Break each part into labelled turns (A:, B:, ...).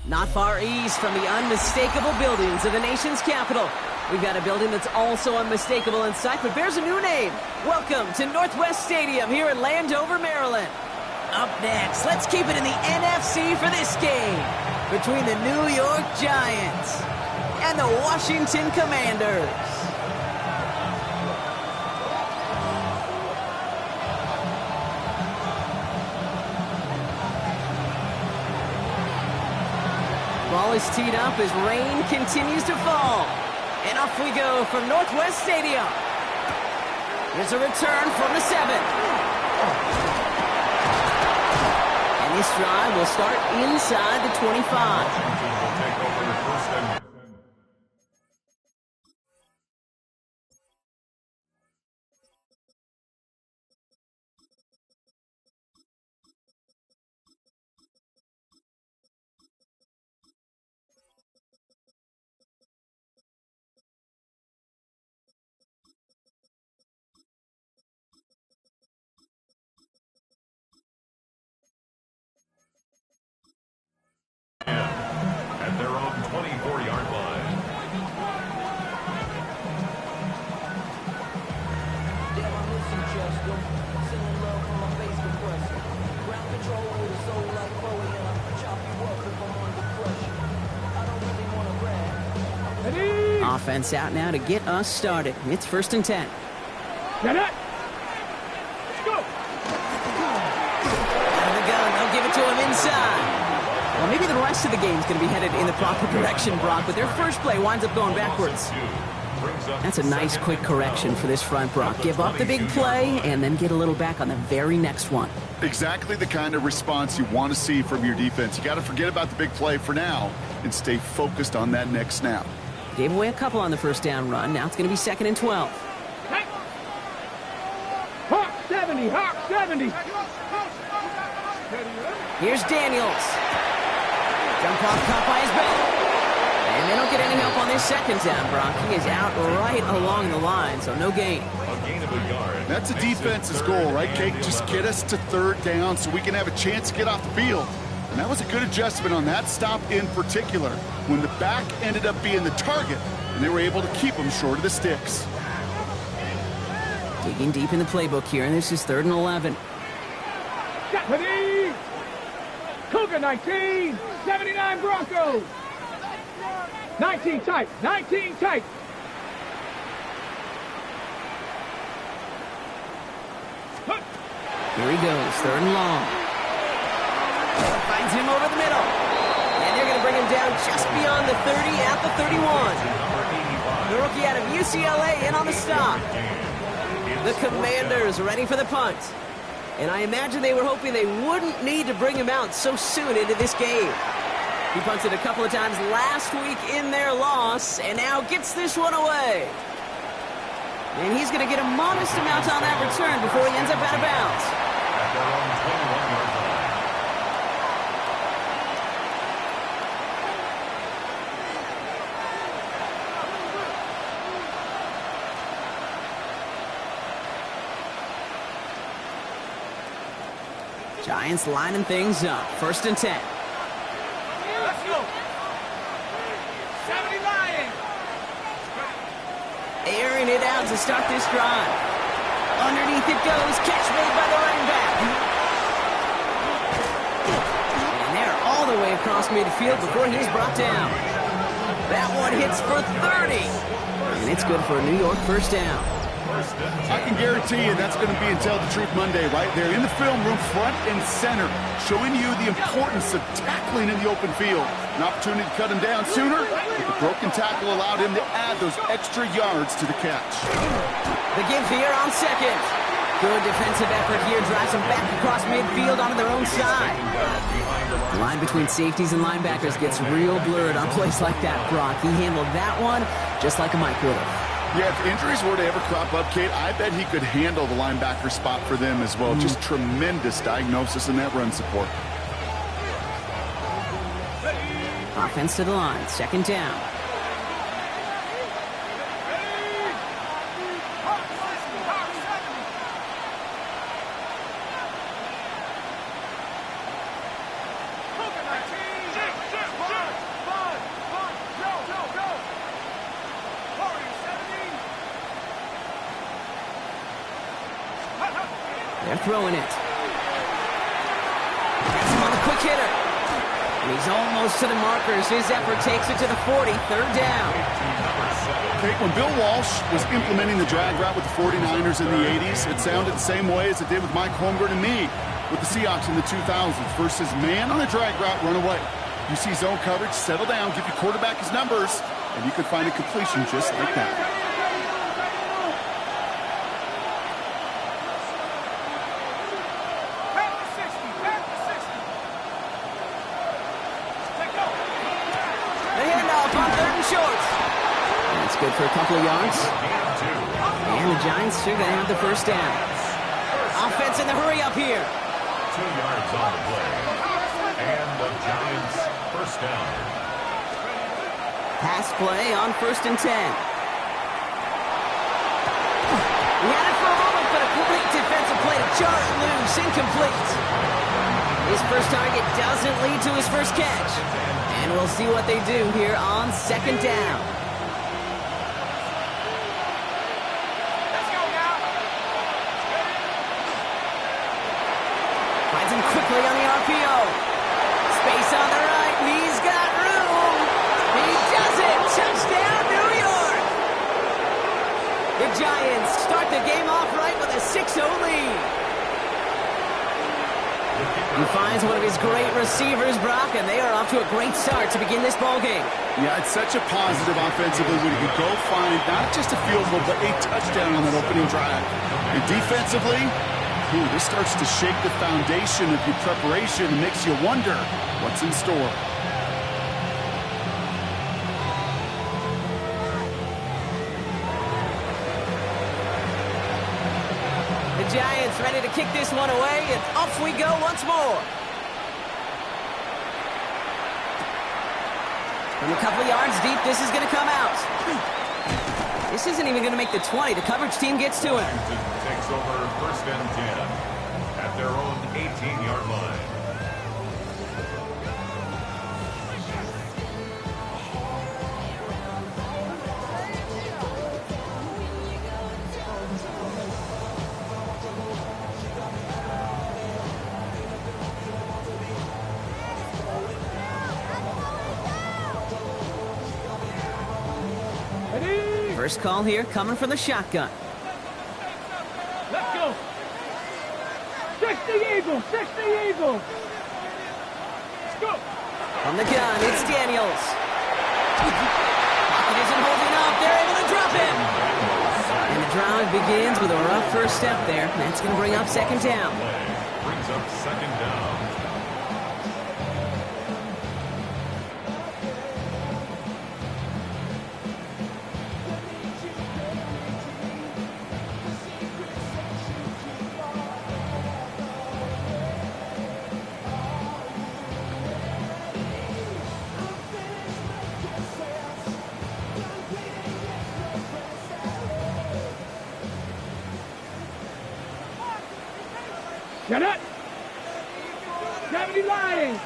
A: Not far east from the unmistakable buildings of the nation's capital, we've got a building that's also unmistakable in sight, but bears a new name. Welcome to Northwest Stadium here in Landover, Maryland. Up next, let's keep it in the NFC for this game between the New York Giants and the Washington Commanders. Ball is teed up as rain continues to fall. And off we go from Northwest Stadium. Here's a return from the 7. And this drive will start inside the 25.
B: At their own 24-yard line.
A: Offense out now to get us started. It's 1st and 10.
C: Get it! Let's go!
A: Out of the gun, they'll give it to him inside. Well, maybe the rest of the game's going to be headed in the proper direction, Brock, but their first play winds up going backwards. That's a nice, quick correction for this front, Brock. Give up the big play and then get a little back on the very next one.
D: Exactly the kind of response you want to see from your defense. You got to forget about the big play for now and stay focused on that next snap.
A: Gave away a couple on the first down run. Now it's going to be 2nd and 12.
C: Hawk 70! Hawk 70!
A: Here's Daniels. Jump off caught by his back. And they don't get any help on this 2nd down, Brock. He is out right along the line, so no gain.
B: A gain of a yard.
D: That's a defense's goal, right, Kate? Just get us to 3rd down so we can have a chance to get off the field. And that was a good adjustment on that stop in particular, when the back ended up being the target, and they were able to keep him short of the sticks.
A: Digging deep in the playbook here, and this is 3rd and 11.
C: Deputy! Cougar 19! 79 Broncos! 19 tight! 19 tight!
A: Here he goes, 3rd and long. Finds him over the middle. And they're going to bring him down just beyond the 30 at the 31. The rookie out of UCLA in on the stop. The Commanders ready for the punt. And I imagine they were hoping they wouldn't need to bring him out so soon into this game. He punted a couple of times last week in their loss, and now gets this one away. And he's going to get a modest amount on that return before he ends up out of bounds.
B: At their own 21-yard line.
A: Giants lining things up. 1st and 10.
C: Let's go! 70 Lions!
A: Airing it out to start this drive. Underneath it goes. Catch made by the running back. And they're all the way across midfield before he's brought down. That one hits for 30. And it's good for a New York 1st down.
D: I can guarantee you that's going to be in Tell the Truth Monday right there in the film room, front and center, showing you the importance of tackling in the open field. An opportunity to cut him down sooner, but the broken tackle allowed him to add those extra yards to the catch.
A: The give here on 2nd. Good defensive effort here. Drives them back across midfield onto their own side. The line between safeties and linebackers gets real blurred on plays like that, Brock. He handled that one just like a Mike would have.
D: Yeah, if injuries were to ever crop up, Kate, I bet he could handle the linebacker spot for them as well. Just tremendous diagnosis in that run support.
A: Offense to the line. 2nd down. They're throwing it. Gets him on the quick hitter. And he's almost to the markers. His effort takes it to the 40. Third down.
D: Okay, when Bill Walsh was implementing the drag route with the 49ers in the 80s, it sounded the same way as it did with Mike Holmgren and me with the Seahawks in the 2000s versus man on a drag route, run away. You see zone coverage, settle down, give your quarterback his numbers, and you can find a completion just like that.
A: The handoff on third and short. That's good for a couple of yards. And the Giants are going to have the first down. Offense in the hurry up here.
B: 2 yards on the play. And the Giants first down.
A: Pass play on 1st and 10. He had it for a moment, but a great defensive play to jar it loose. Incomplete. His first target doesn't lead to his first catch. And we'll see what they do here on 2nd down. Finds him quickly on the RPO. Space on the right, and he's got room. He does it. Touchdown, New York. The Giants start the game off right with a 6-0 lead. He finds one of his great receivers, Brock, and they are off to a great start to begin this ball game.
D: Yeah, it's such a positive offensively when you can go find not just a field goal, but a touchdown on that opening drive. And defensively, this starts to shake the foundation of your preparation and makes you wonder what's in store.
A: The Giants ready to kick this one away, and off we go once more. From a couple yards deep, this is going to come out. This isn't even going to make the 20. The coverage team gets to him.
B: Takes over 1st and 10 at their own 18-yard line.
A: First call here coming from the shotgun.
C: Let's go. 60 Eagles, 60 Eagles. Let's go.
A: From the gun, it's Daniels. Pocket isn't holding up. They're able to drop him. And the drive begins with a rough first step there. That's going to bring up 2nd down.
B: Brings up 2nd down.
C: Shut up. 70 Lions.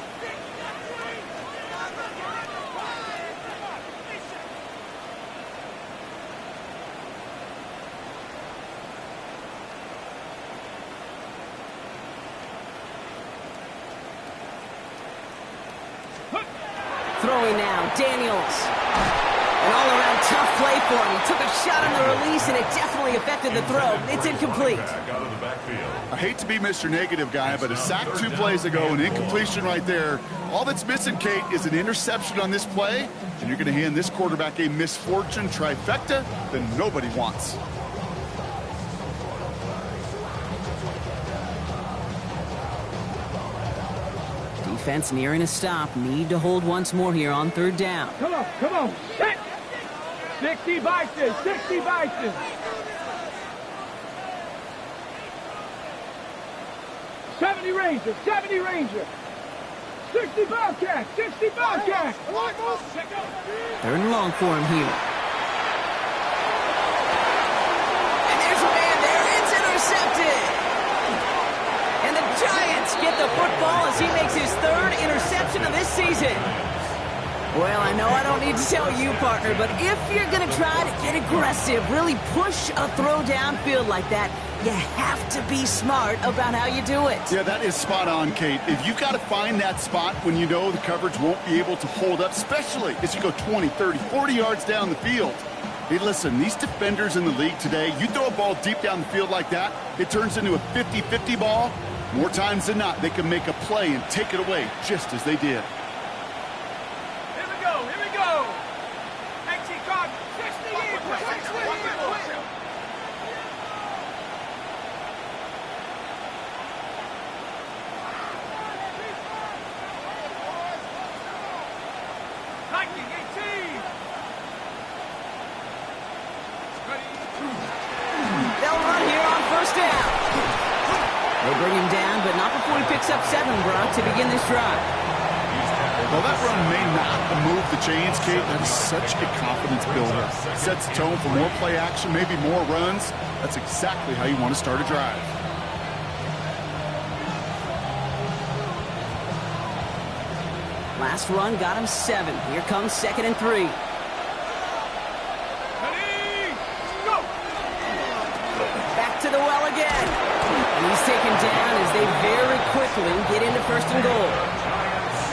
A: Throwing now, Daniels. An all-around tough play for him. He took a shot on the release, and it definitely affected the throw. It's incomplete.
B: Out of the backfield.
D: I hate to be Mr. Negative guy, but a sack 2 plays ago, an incompletion right there. All that's missing, Kate, is an interception on this play, and you're going to hand this quarterback a misfortune trifecta that nobody wants.
A: Defense nearing a stop. Need to hold once more here on 3rd down.
C: Come on, come on. Set. 60 Bison, 60 Bison. 70 Ranger, 70 Ranger. 60 Bobcat, 60 Bobcat.
A: 3rd and long for him here. And there's a man there. It's intercepted. And the Giants get the football as he makes his 3rd interception of this season. Well, I know I don't need to tell you, partner, but if you're going to try to get aggressive, really push a throw downfield like that, you have to be smart about how you do it.
D: Yeah, that is spot on, Kate. If you've got to find that spot when you know the coverage won't be able to hold up, especially as you go 20, 30, 40 yards down the field. Hey, listen, these defenders in the league today, you throw a ball deep down the field like that, it turns into a 50-50 ball. More times than not, they can make a play and take it away just as they did.
A: They bring him down, but not before he picks up 7, Brock, to begin this drive.
D: Well, that run may not move the chains, Kate. That is such a confidence builder. Sets the tone for more play action, maybe more runs. That's exactly how you want to start a drive.
A: Last run got him 7. Here comes 2nd and 3. Back to the well again. And he's taken down as they very quickly get into 1st and goal.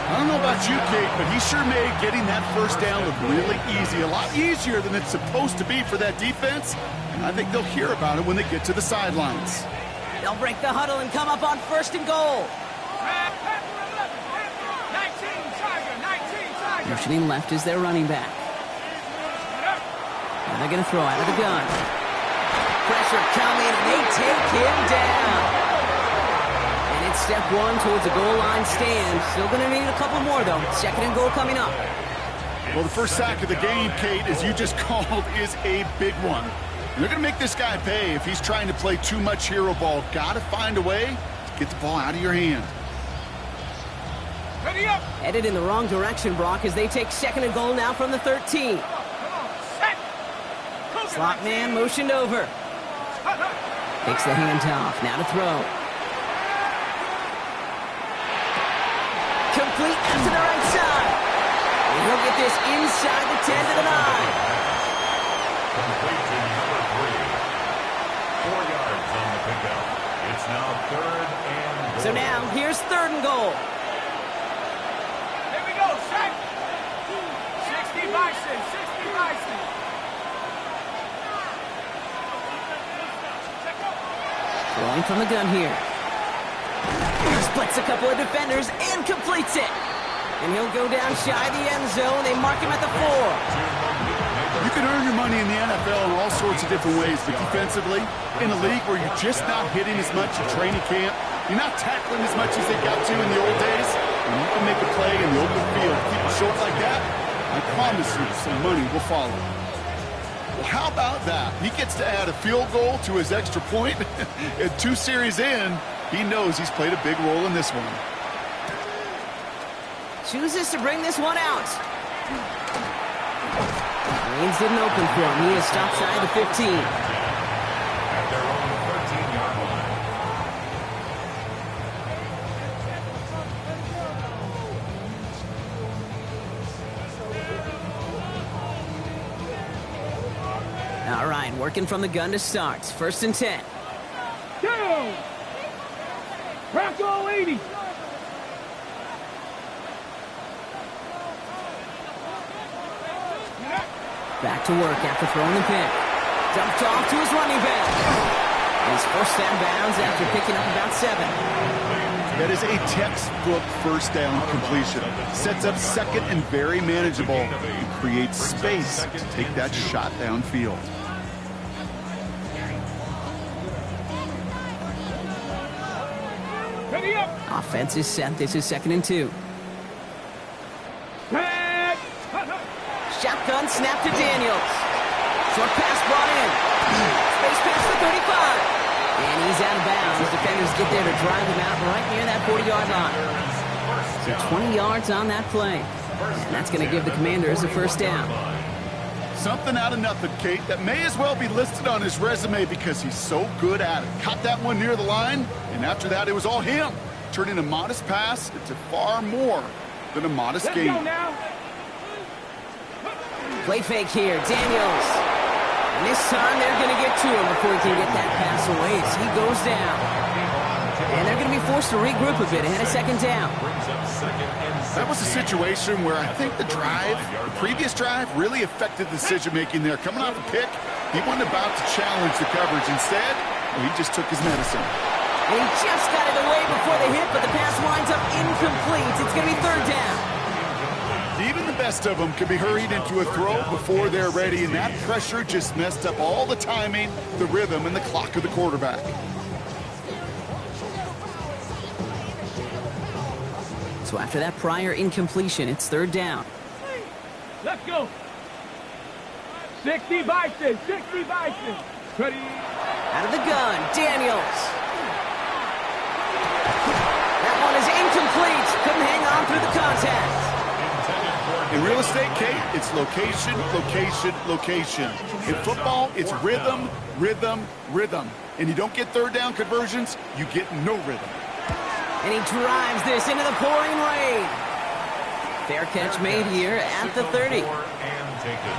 D: I don't know about you, Kate, but he sure made getting that first down look really easy. A lot easier than it's supposed to be for that defense. And I think they'll hear about it when they get to the sidelines.
A: They'll break the huddle and come up on 1st and goal. Motioning left is their running back. Now they're going to throw out of the gun. Pressure coming, and they take him down. And it's step 1 towards a goal line stand. Still going to need a couple more, though. 2nd and goal coming up.
D: Well, the first sack of the game, Kate, as you just called, is a big one. And they're going to make this guy pay if he's trying to play too much hero ball. Got to find a way to get the ball out of your hand.
A: Headed in the wrong direction, Brock, as they take 2nd and goal now from the 13. Slot man motioned over. Takes the handoff. Now to throw. Complete out to the right side. And he'll get this inside the 10 to the 9.
B: Complete to number 3. 4 yards on the pickup. It's now 3rd and goal.
A: So now, here's 3rd and goal.
C: Here we go, set. 60 Bison, 60 Bison.
A: Throwing from the gun here. Splits a couple of defenders and completes it. And he'll go down shy of the end zone. They mark him at the 4.
D: You can earn your money in the NFL in all sorts of different ways, but defensively, in a league where you're just not hitting as much at training camp, you're not tackling as much as they got to in the old days, and you can make a play in the open field. Keep it short like that, I promise you some money will follow. Well, how about that? He gets to add a field goal to his extra point, and 2 series in, he knows he's played a big role in this one.
A: Chooses to bring this one out. Lanes didn't open for him. He is stopped shy of the 15.
B: At their own 13-yard line.
A: All right, working from the gun to start. 1st and 10.
C: Down. Bronco 80.
A: Back to work after throwing the pick. Dumped off to his running back. He's forced out of bounds after picking up about 7.
D: That is a textbook first down completion. Sets up 2nd and very manageable. And creates space to take that shot downfield.
C: Ready up.
A: Offense is set. This is 2nd and 2. Shotgun snap to Daniels. Short pass brought in. Space pass to 35. And he's out of bounds. Defenders get there to drive him out right near that 40-yard line. So 20 yards on that play. And that's going to give the Commanders a 1st down.
D: Something out of nothing, Kate, that may as well be listed on his resume because he's so good at it. Caught that one near the line, and after that, it was all him. Turning a modest pass into far more than a modest gain.
C: Let's go now.
A: Play fake here, Daniels. And this time they're going to get to him before he can get that pass away as he goes down. And they're going to be forced to regroup a bit ahead of second down.
D: That was a situation where I think the previous drive, really affected the decision-making there. Coming off a pick, he wasn't about to challenge the coverage. Instead, he just took his medicine.
A: And he just got it away before the hit, but the pass winds up incomplete. It's going to be third down.
D: Even the best of them can be hurried into a throw before they're ready, and that pressure just messed up all the timing, the rhythm, and the clock of the quarterback.
A: So after that prior incompletion, it's third down.
C: Let's go. 60 Bison, 60 Bison. Ready.
A: Out of the gun, Daniels. That one is incomplete. Couldn't hang on through the contact.
D: In real estate, Kate, it's location, location, location. In football, it's rhythm, rhythm, rhythm. And you don't get third down conversions, you get no rhythm.
A: And he drives this into the pouring rain. Fair catch made here at the 30.
B: And taken.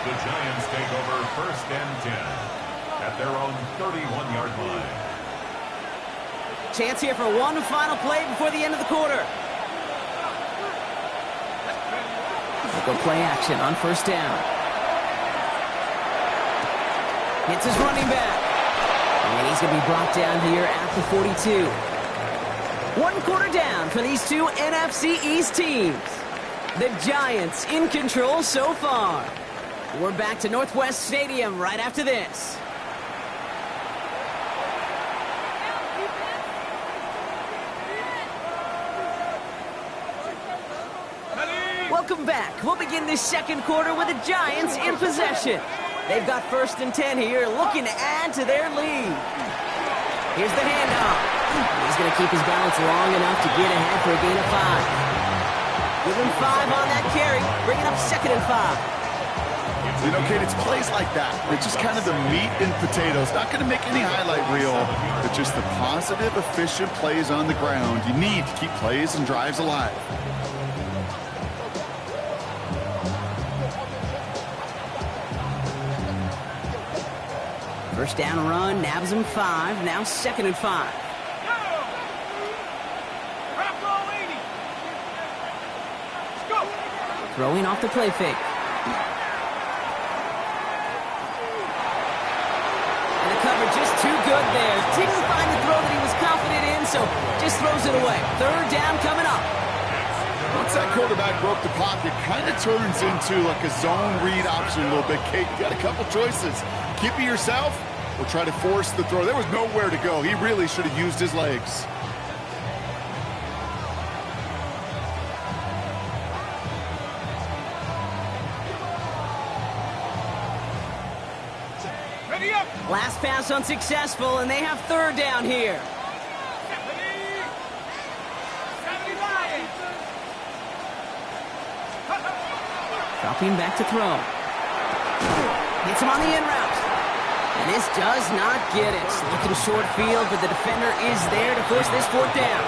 B: The Giants take over first and 10 at their own 31-yard line.
A: Chance here for one final play before the end of the quarter. Go play action on first down. Hits his running back. And he's going to be brought down here at the 42. 1 quarter down for these two NFC East teams. The Giants in control so far. We're back to Northwest Stadium right after this. Welcome back. We'll begin this second quarter with the Giants in possession. They've got first and 10 here, looking to add to their lead. Here's the handoff. He's going to keep his balance long enough to get ahead for a gain of 5. Give him 5 on that carry, bringing up second and 5.
D: You know, Kate, it's plays like that. It's just kind of the meat and potatoes. Not going to make any highlight reel, but just the positive, efficient plays on the ground. You need to keep plays and drives alive.
A: First down run, nabs him 5, now second and 5. Throwing off the play fake. And the cover just too good there. Didn't find the throw that he was confident in, so just throws it away. Third down coming up.
D: Once that quarterback broke the pocket, kind of turns into like a zone read option a little bit. Kate, you got a couple choices. Keep it yourself or try to force the throw. There was nowhere to go. He really should have used his legs.
A: Last pass unsuccessful, and they have third down here. Dropping back to throw. Hits him on the in route. And this does not get it. Looking short field, but the defender is there to force this fourth down.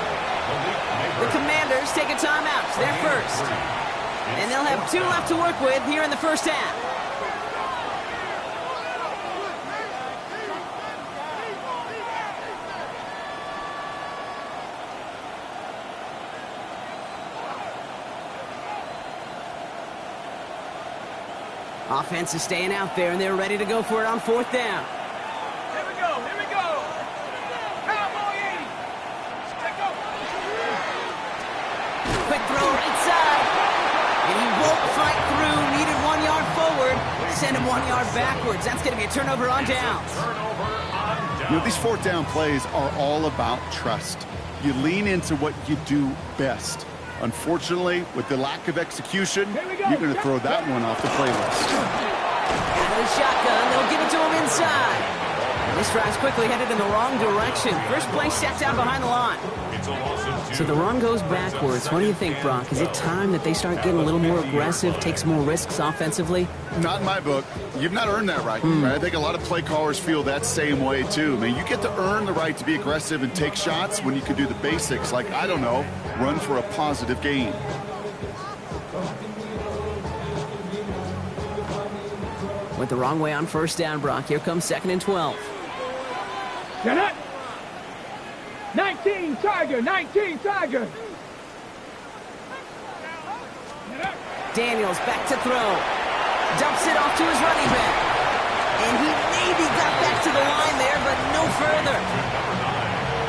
A: The Commanders take a timeout. They're first. And they'll have 2 left to work with here in the first half. Offense is staying out there, and they're ready to go for it on fourth down.
C: Here we go, here we go. Cowboy 80. Let's go.
A: Quick throw right side. And he won't fight through. Needed 1 yard forward. Send him 1 yard backwards. That's going to be a turnover on downs.
D: You know, these fourth down plays are all about trust. You lean into what you do best. Unfortunately, with the lack of execution, you're going to throw that one off the playlist.
A: Out of the shotgun, they'll give it to him inside. And this drive's quickly headed in the wrong direction. First play set down behind the line. So the run goes backwards. What do you think, Brock? Is it time that they start getting a little more aggressive, take some more risks offensively?
D: Not in my book. You've not earned that right. I think a lot of play callers feel that same way, too. I mean, you get to earn the right to be aggressive and take shots when you can do the basics, like, I don't know, run for a positive gain.
A: Went the wrong way on first down, Brock. Here comes 2nd and 12.
C: Get it! 19 Tiger, 19 Tiger.
A: Daniels back to throw. Dumps it off to his running back. And he maybe got back to the line there, but no further.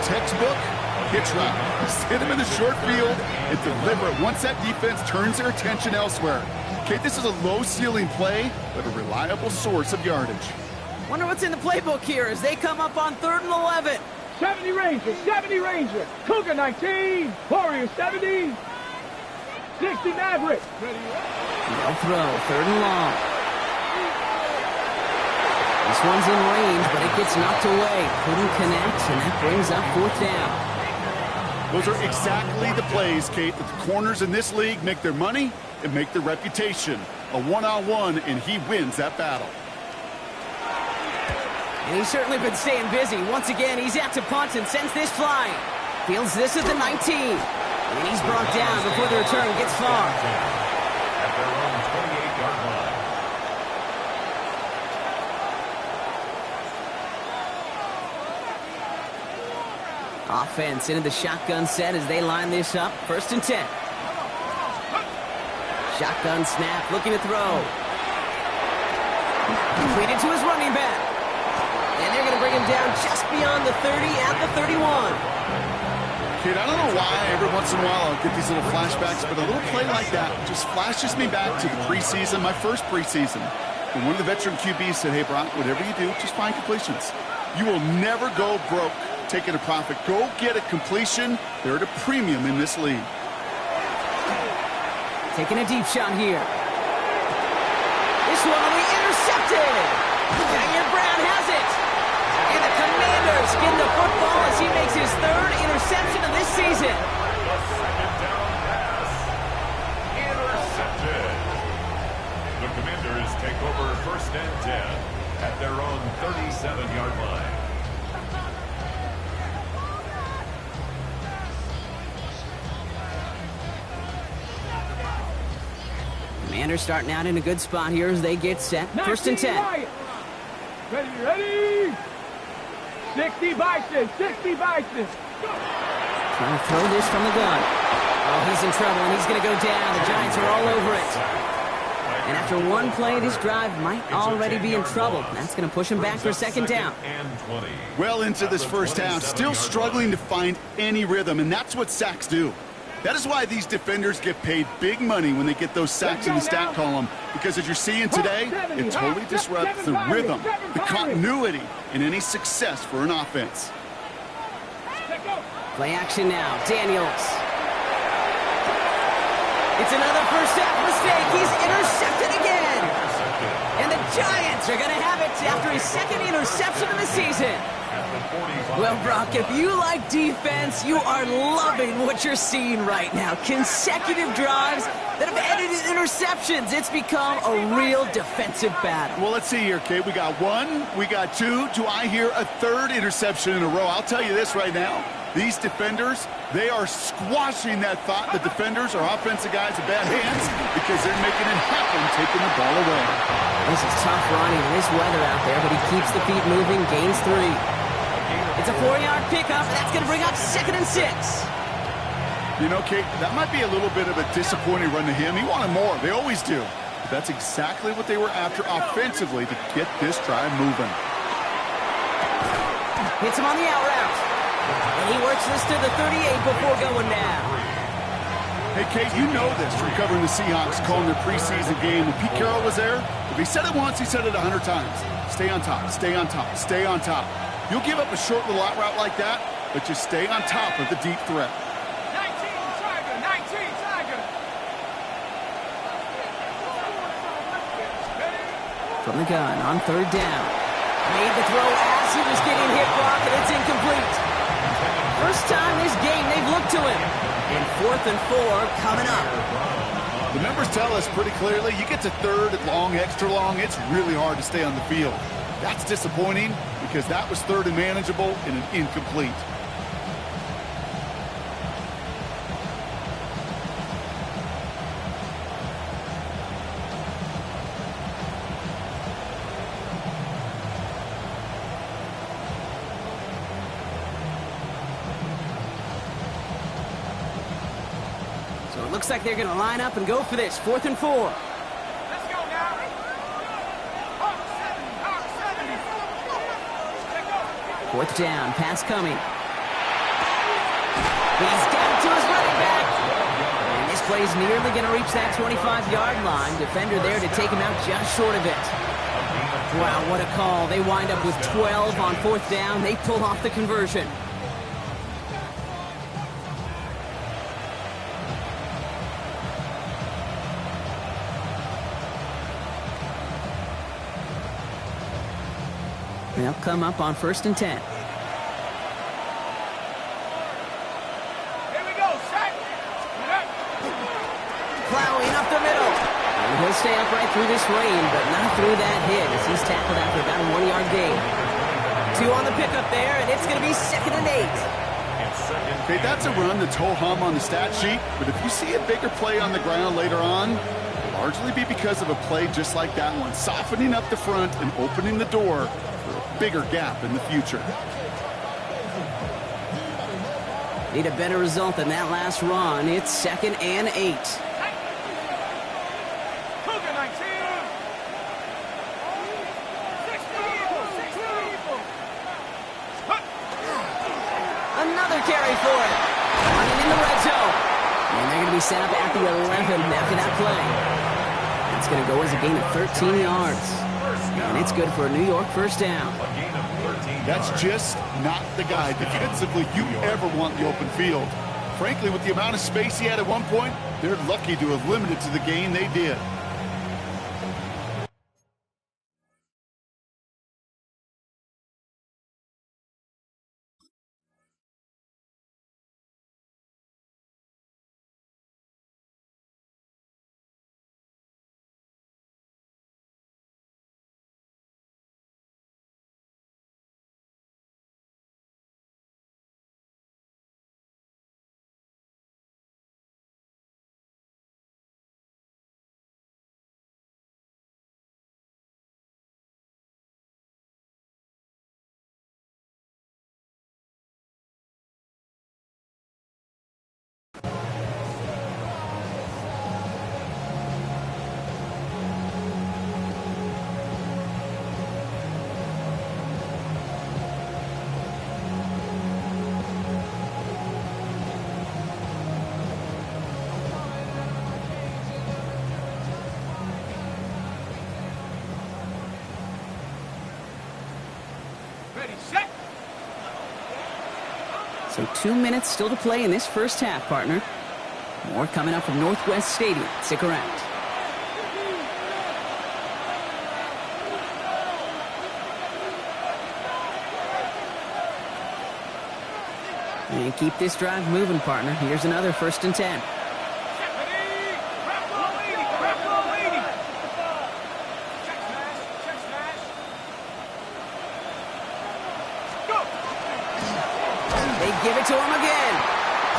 D: Textbook hitch route. Just hit him in the short field and deliver it once that defense turns their attention elsewhere. Okay, this is a low-ceiling play, but a reliable source of yardage.
A: Wonder what's in the playbook here as they come up on 3rd and 11.
C: 70 Ranger, 70 Ranger. Cougar 19, Warrior 70. 60 Maverick.
A: No throw, 3rd and long. This one's in range, but it gets knocked away. Couldn't connect, and that brings up 4th down.
D: Those are exactly the plays, Kate, that the corners in this league make their money and make their reputation. A one-on-one, and he wins that battle.
A: And he's certainly been staying busy. Once again, he's out to punt and sends this flying. Fields this at the 19. And he's brought down before the return gets far.
B: At their own 28-yard line.
A: Offense into the shotgun set as they line this up. 1st and 10. Shotgun snap, looking to throw. Completed to his running back. And they're going to bring him down just beyond the 30 at the 31.
D: Kid, I don't know why every once in a while I'll get these little flashbacks, but a little play like that just flashes me back to the preseason, my first preseason. And one of the veteran QBs said, hey, Brock, whatever you do, just find completions. You will never go broke taking a profit. Go get a completion. They're at a premium in this league.
A: Taking a deep shot here. This one will be intercepted. Daniel Brown has it. And the Commanders get the football as he makes his 3rd interception of this season.
B: The 2nd down pass. Intercepted. The Commanders take over 1st and 10 at their own 37-yard line.
A: Commanders starting out in a good spot here as they get set. 1st and 10.
C: Ready. 60 Bison, 60 Bison.
A: Trying to throw this from the gun. Oh, he's in trouble, and he's going to go down. The Giants are all over it. And after one play, this drive might already be in trouble. That's going to push him back for 2nd down.
D: Well into this first half, still struggling to find any rhythm, and that's what sacks do. That is why these defenders get paid big money when they get those sacks in the stat column, because as you're seeing today, it totally disrupts the rhythm, the continuity, and any success for an offense.
A: Play action now. Daniels. It's another first half mistake. He's intercepted again. And the Giants are going to have it after his 2nd interception of the season. Well, Brock, if you like defense, you are loving what you're seeing right now. Consecutive drives that have ended in interceptions. It's become a real defensive battle.
D: Well, let's see here, Kate. We got 1, we got 2. Do I hear a 3rd interception in a row? I'll tell you this right now. These defenders, they are squashing that thought. The defenders are offensive guys with bad hands because they're making it happen, taking the ball away.
A: This is tough running in this weather out there, but he keeps the feet moving, gains 3. It's a 4-yard pickup, and that's going to bring up 2nd and 6.
D: You know, Kate, that might be a little bit of a disappointing run to him. He wanted more. They always do. But that's exactly what they were after offensively to get this drive moving.
A: Hits him on the out route. And he works this to the 38 before going down.
D: Hey, Kate, you know this from covering the Seahawks, calling their preseason game. When Pete Carroll was there, if he said it once, he said it 100 times. Stay on top, stay on top, stay on top. You'll give up a short little out route like that, but just stay on top of the deep threat.
C: 19 Tiger, 19 Tiger.
A: From the gun on 3rd down. Made the throw as he was getting hit, Brock, and it's incomplete. First time this game they've looked to him. And 4th and 4 coming up.
D: The numbers tell us pretty clearly, you get to 3rd and long, extra long, it's really hard to stay on the field. That's disappointing because that was 3rd and manageable and an incomplete.
A: Looks like they're going to line up and go for this. 4th and 4.
C: Let's go now.
A: Fourth down, pass coming. He's down to his running back. And this play's nearly going to reach that 25-yard line. Defender there to take him out just short of it. Wow, what a call. They wind up with 12 on 4th down. They pull off the conversion. They'll come up on 1st and 10.
C: Here we go, set.
A: Plowing up the middle. And he'll stay upright through this rain, but not through that hit as he's tackled after about a 1-yard gain. 2 on the pickup there, and it's going to be 2nd and 8.
D: Okay, that's a run that's ho-hum on the stat sheet, but if you see a bigger play on the ground later on, it'll largely be because of a play just like that one, softening up the front and opening the door for a bigger gap in the future.
A: Need a better result than that last run. It's 2nd and 8.
C: Cougar 19. 6 people.
A: Another carry for it. Running in the red zone. And they're going to be set up at the 11 after that play. It's going to go as a gain of 13 yards. And it's good for a New York 1st down.
D: That's just not the guy defensively you ever want in the open field. Frankly, with the amount of space he had at one point, they're lucky to have limited to the gain they did.
C: Ready, set.
A: So 2 minutes still to play in this first half, partner. More coming up from Northwest Stadium. Stick around. And keep this drive moving, partner. Here's another 1st and 10. Give it to him again.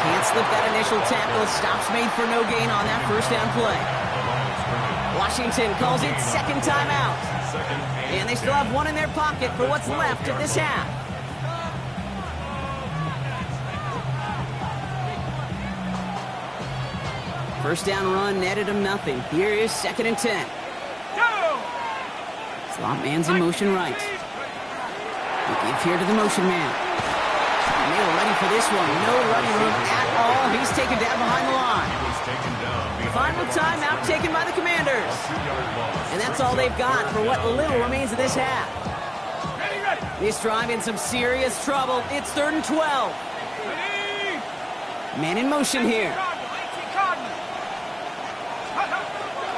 A: Can't slip that initial tackle. Stops made for no gain on that 1st down play. Washington calls it 2nd timeout. And they still have 1 in their pocket for what's left of this half. First down run netted him nothing. Here is 2nd and 10. Slot man's in motion right. We give here to the motion man. And they were ready for this one. No running room at all. He's taken down behind the line. Final timeout taken by the Commanders. And that's all they've got for what little remains of this half. This drive in some serious trouble. It's 3rd and 12. Man in motion here.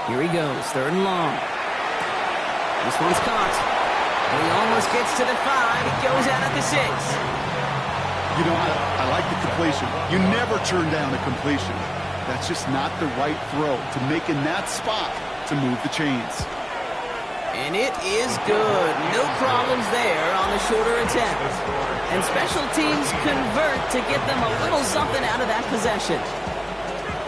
A: Here he goes, 3rd and long. This one's caught. And he almost gets to the 5. He goes out at the 6.
D: You know, I like the completion. You never turn down a completion. That's just not the right throw to make in that spot to move the chains.
A: And it is good. No problems there on the shorter attempt. And special teams convert to get them a little something out of that possession.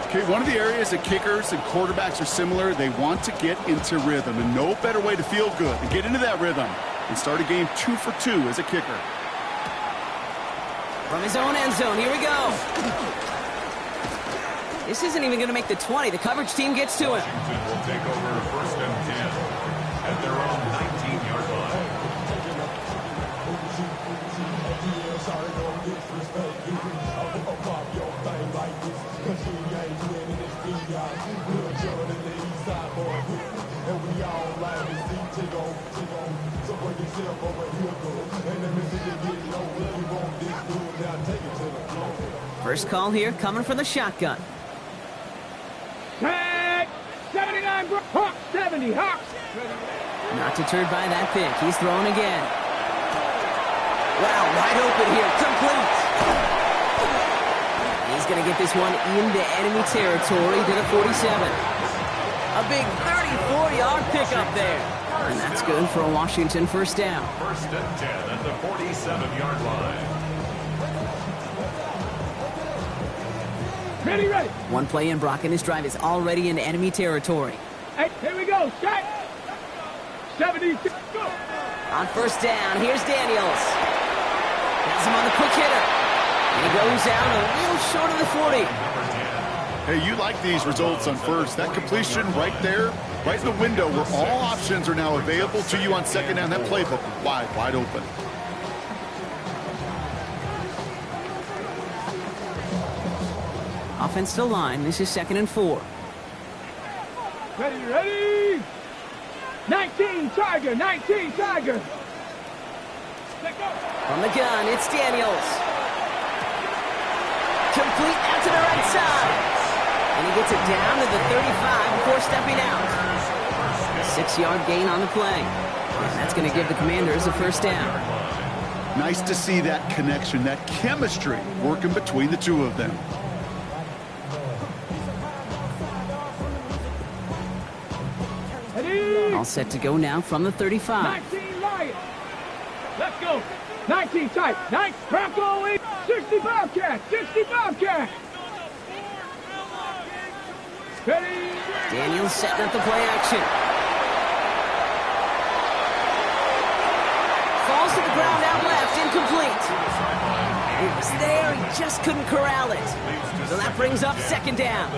D: Okay, one of the areas that kickers and quarterbacks are similar, they want to get into rhythm. And no better way to feel good and get into that rhythm and start a game 2 for 2 as a kicker. From
A: his own end zone, here we go. This isn't even going to make the 20. The coverage team gets to him.
B: Washington will take over first and 10 at their own 19-yard line.
A: First call here coming from the shotgun.
C: Tag! 79, Hawks, 70, Hawks!
A: Not deterred by that pick. He's throwing again. Wow, wide open here. Complete. He's going to get this one into enemy territory to the 47. A big 34-yard pickup there. And that's good for a Washington first down.
B: First and 10 at the 47-yard line.
C: Ready, ready.
A: One play in, Brock, and his drive is already into enemy territory.
C: Hey, here we go. Set. 70. Go.
A: On first down, here's Daniels. Has him on the quick hitter. And he goes out a little short of the 40.
D: Hey, you like these results on first. That completion right there, right in the window where all options are now available to you on second down. That playbook wide open.
A: Offensive line, this is 2nd and 4.
C: Ready, ready. 19, Tiger, 19, Tiger. Let go.
A: From the gun, it's Daniels. Complete out to the right side. And he gets it down to the 35 before stepping out. A 6-yard gain on the play. And that's going to give the Commanders a first down.
D: Nice to see that connection, that chemistry working between the two of them.
C: Ready.
A: All set to go now from the 35.
C: 19, Lions. Let's go. 19, tight. 9, Bronco, 8, 60 Bobcat, 60 Bobcat. Ready.
A: Daniels setting up the play action. Falls to the ground out left, incomplete. It was there, he just couldn't corral it. So that brings up second down.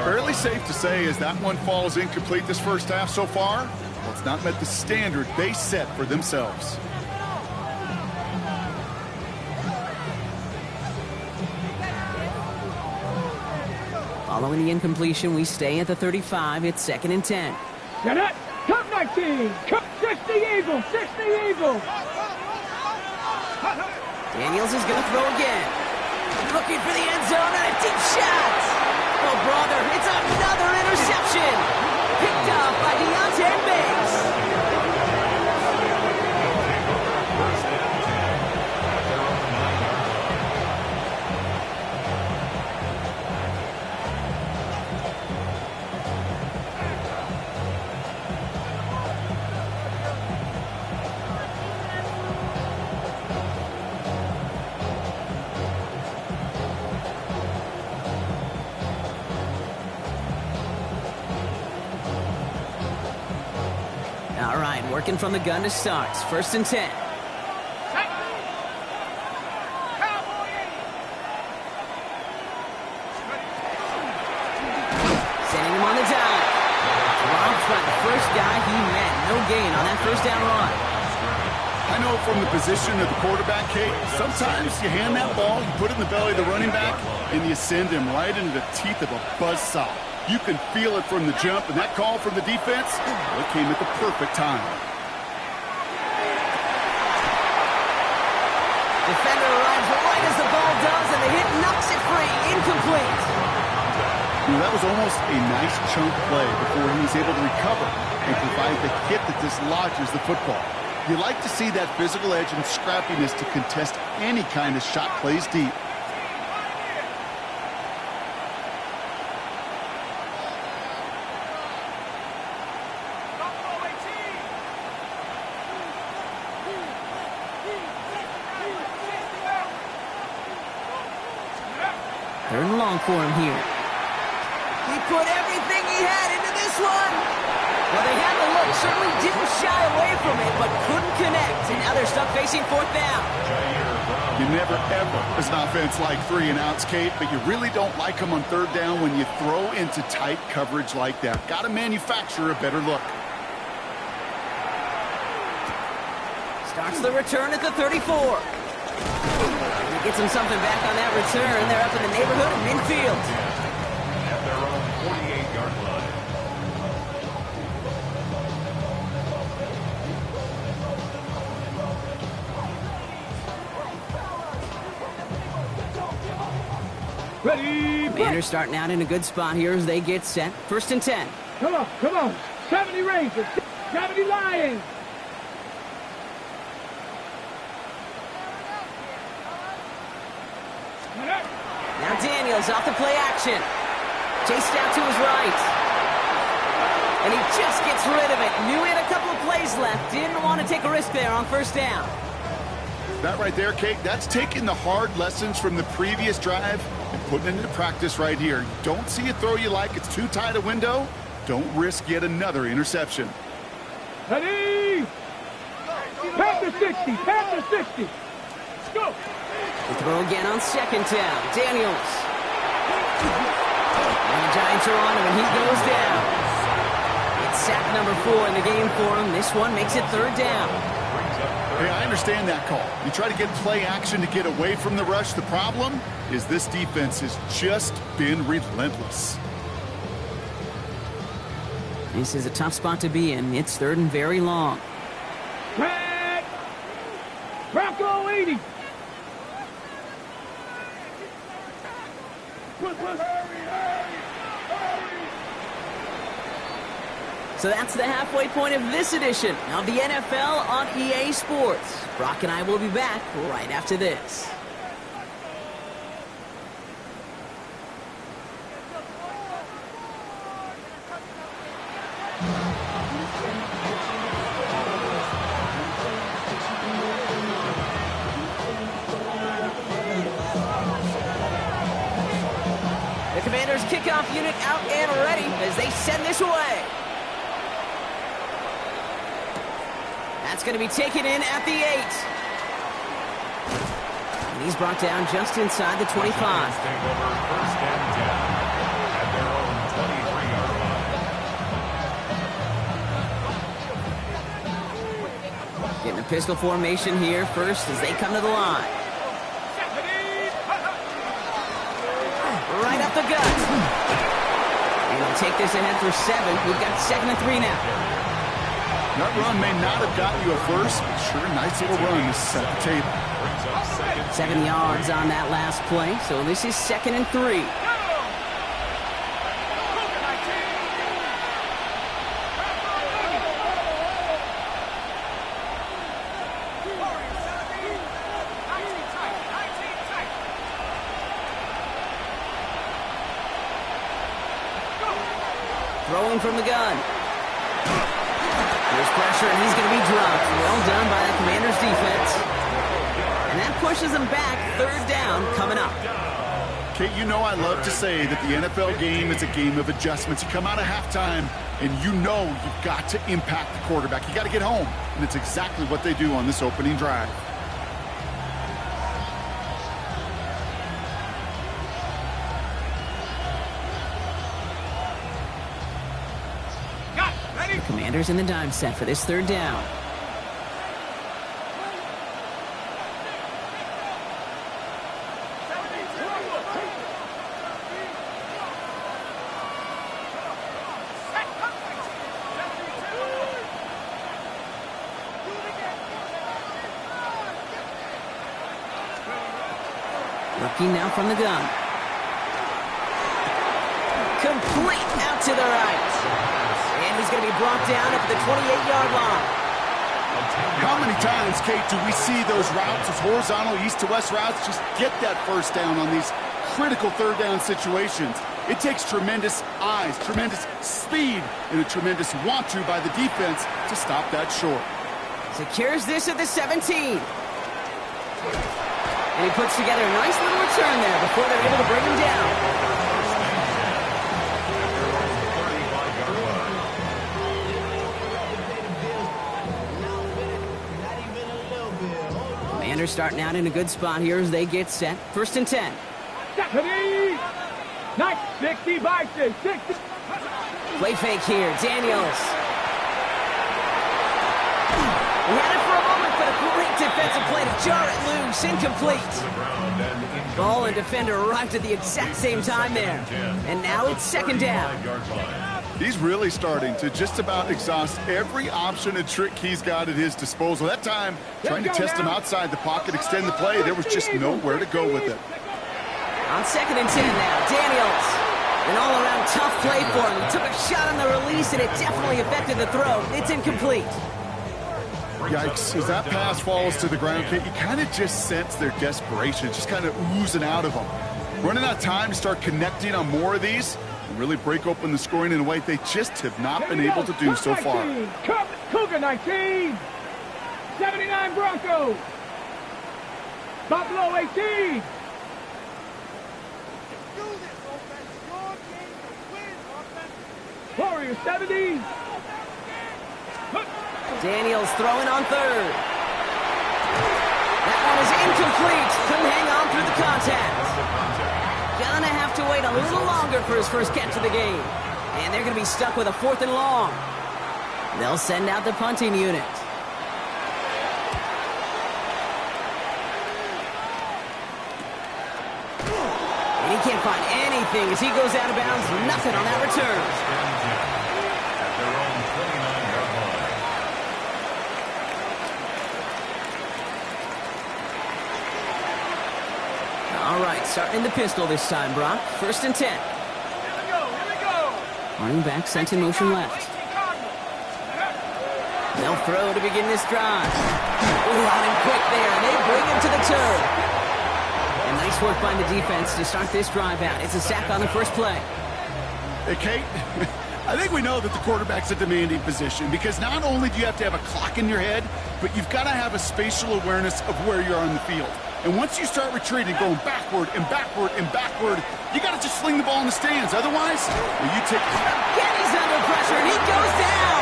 D: Fairly safe to say as that one falls incomplete this first half so far, well, it's not met the standard they set for themselves.
A: Following the incompletion, we stay at the 35. It's 2nd and 10.
C: Get it. Cup 19. Cup 60 Eagle. 60 Eagle.
A: Daniels is going to throw again. Looking for the end zone and a deep shot. Oh, brother, it's another interception. Picked up by Deontay Banks. All right, working from the gun to start. 1st and 10. Sending him on the dive. Dropped by the first guy he met. No gain on that first down run.
D: I know from the position of the quarterback, Kate, sometimes you hand that ball, you put it in the belly of the running back, and you send him right into the teeth of a buzzsaw. You can feel it from the jump, and that call from the defense, well, it came at the perfect time.
A: Defender arrives right as the ball does, and the hit knocks it free. Incomplete.
D: You know, that was almost a nice chunk play before he was able to recover and provide the hit that dislodges the football. You like to see that physical edge and scrappiness to contest any kind of shot plays deep.
A: Third and long for him here. He put everything he had into this one. Well, they had the look certainly didn't shy away from it, but couldn't connect. And now they're stuck facing fourth down.
D: You never, ever, as an offense, like 3 and outs, Kate, but you really don't like them on third down when you throw into tight coverage like that. Got to manufacture a better look.
A: Starts the return at the 34. He gets him something back on that return. They're up in the neighborhood of midfield.
B: At their own 48-yard line.
C: Ready,
A: Commanders starting out in a good spot here as they get set. 1st and 10.
C: Come on, come on. 70 Rangers, 70 Lions.
A: Now Daniels off the play action. Chased out to his right. And he just gets rid of it. Knew he had a couple of plays left. Didn't want to take a risk there on 1st down.
D: That right there, Kate, that's taking the hard lessons from the previous drive and putting it into practice right here. You don't see a throw you like, it's too tight a window. Don't risk yet another interception.
C: Ready. Panther 60, Panther 60. Let's go.
A: The throw again on 2nd down. Daniels. And the Giants are on him, and he goes down. It's sack number 4 in the game for him. This one makes it 3rd down.
D: Hey, I understand that call. You try to get play action to get away from the rush. The problem is this defense has just been relentless.
A: This is a tough spot to be in. It's 3rd and very long.
C: Red. Bronco 80.
A: So that's the halfway point of this edition of the NFL on EA Sports. Brock and I will be back right after this. The Commanders' kickoff unit out and ready as they send this away. That's going to be taken in at the 8. And he's brought down just inside the 25.
B: Take over 1st and 10 at their own 23-yard line.
A: Getting a pistol formation here first as they come to the line. Right up the gut. And he'll take this ahead for 7. We've got 2nd and 3 now.
D: That run may not have gotten you a first, but sure, nice little run to set the table.
A: 7 yards on that last play, so this is 2nd and 3. Throwing from the gun. There's pressure, and he's going to be dropped. Well done by the Commanders' defense. And that pushes them back. 3rd down coming up.
D: Kate, you know I love to say that the NFL game is a game of adjustments. You come out of halftime, and you know you've got to impact the quarterback. You got to get home, and it's exactly what they do on this opening drive.
A: Commanders in the dime set for this 3rd down. Looking now from the gun. Complete out to the right. And he's going to be brought down at the 28-yard line.
D: How many times, Kate, do we see those routes, those horizontal east to west routes, just get that 1st down on these critical 3rd down situations? It takes tremendous eyes, tremendous speed, and a tremendous want-to by the defense to stop that short.
A: Secures this at the 17. And he puts together a nice little return there before they're able to bring him down. Commanders starting out in a good spot here as they get set. 1st and 10.
C: Ready? 60 by 6. 60.
A: Play fake here. Daniels. He had it for a moment, but a great defensive play to jar it loose. Incomplete. Ball and defender arrived at the exact same time there. And now it's 2nd down.
D: He's really starting to just about exhaust every option and trick he's got at his disposal. That time, trying to test him outside the pocket, extend the play, there was just nowhere to go with it.
A: On 2nd and 10 now, Daniels. An all-around tough play for him. He took a shot on the release, and it definitely affected the throw. It's incomplete.
D: Yikes, as that pass falls to the ground, Kate, you kind of just sense their desperation, just kind of oozing out of them. Running out of time to start connecting on more of these and really break open the scoring in a way they just have not been able to do so far.
C: Cougar 19. 79 Broncos. Buffalo 18. Warriors 70.
A: Daniels throwing on 3rd. That one is incomplete. Couldn't hang on through the contact. Gonna have to wait a little longer for his first catch of the game. And they're gonna be stuck with a 4th and long. They'll send out the punting unit. And he can't find anything as he goes out of bounds. Nothing on that return. All right, starting in the pistol this time, Brock. 1st and 10.
C: Here we go.
A: Running back sent in motion left. They'll throw to begin this drive. Ooh, out and quick there, and they bring him to the turf. And nice work by the defense to start this drive out. It's a sack on the first play.
D: Hey, Kate, I think we know that the quarterback's a demanding position because not only do you have to have a clock in your head, but you've got to have a spatial awareness of where you are on the field. And once you start retreating, going backward and backward and backward, you got to just fling the ball in the stands. Otherwise, you take...
A: Again, he's under pressure, and he goes down.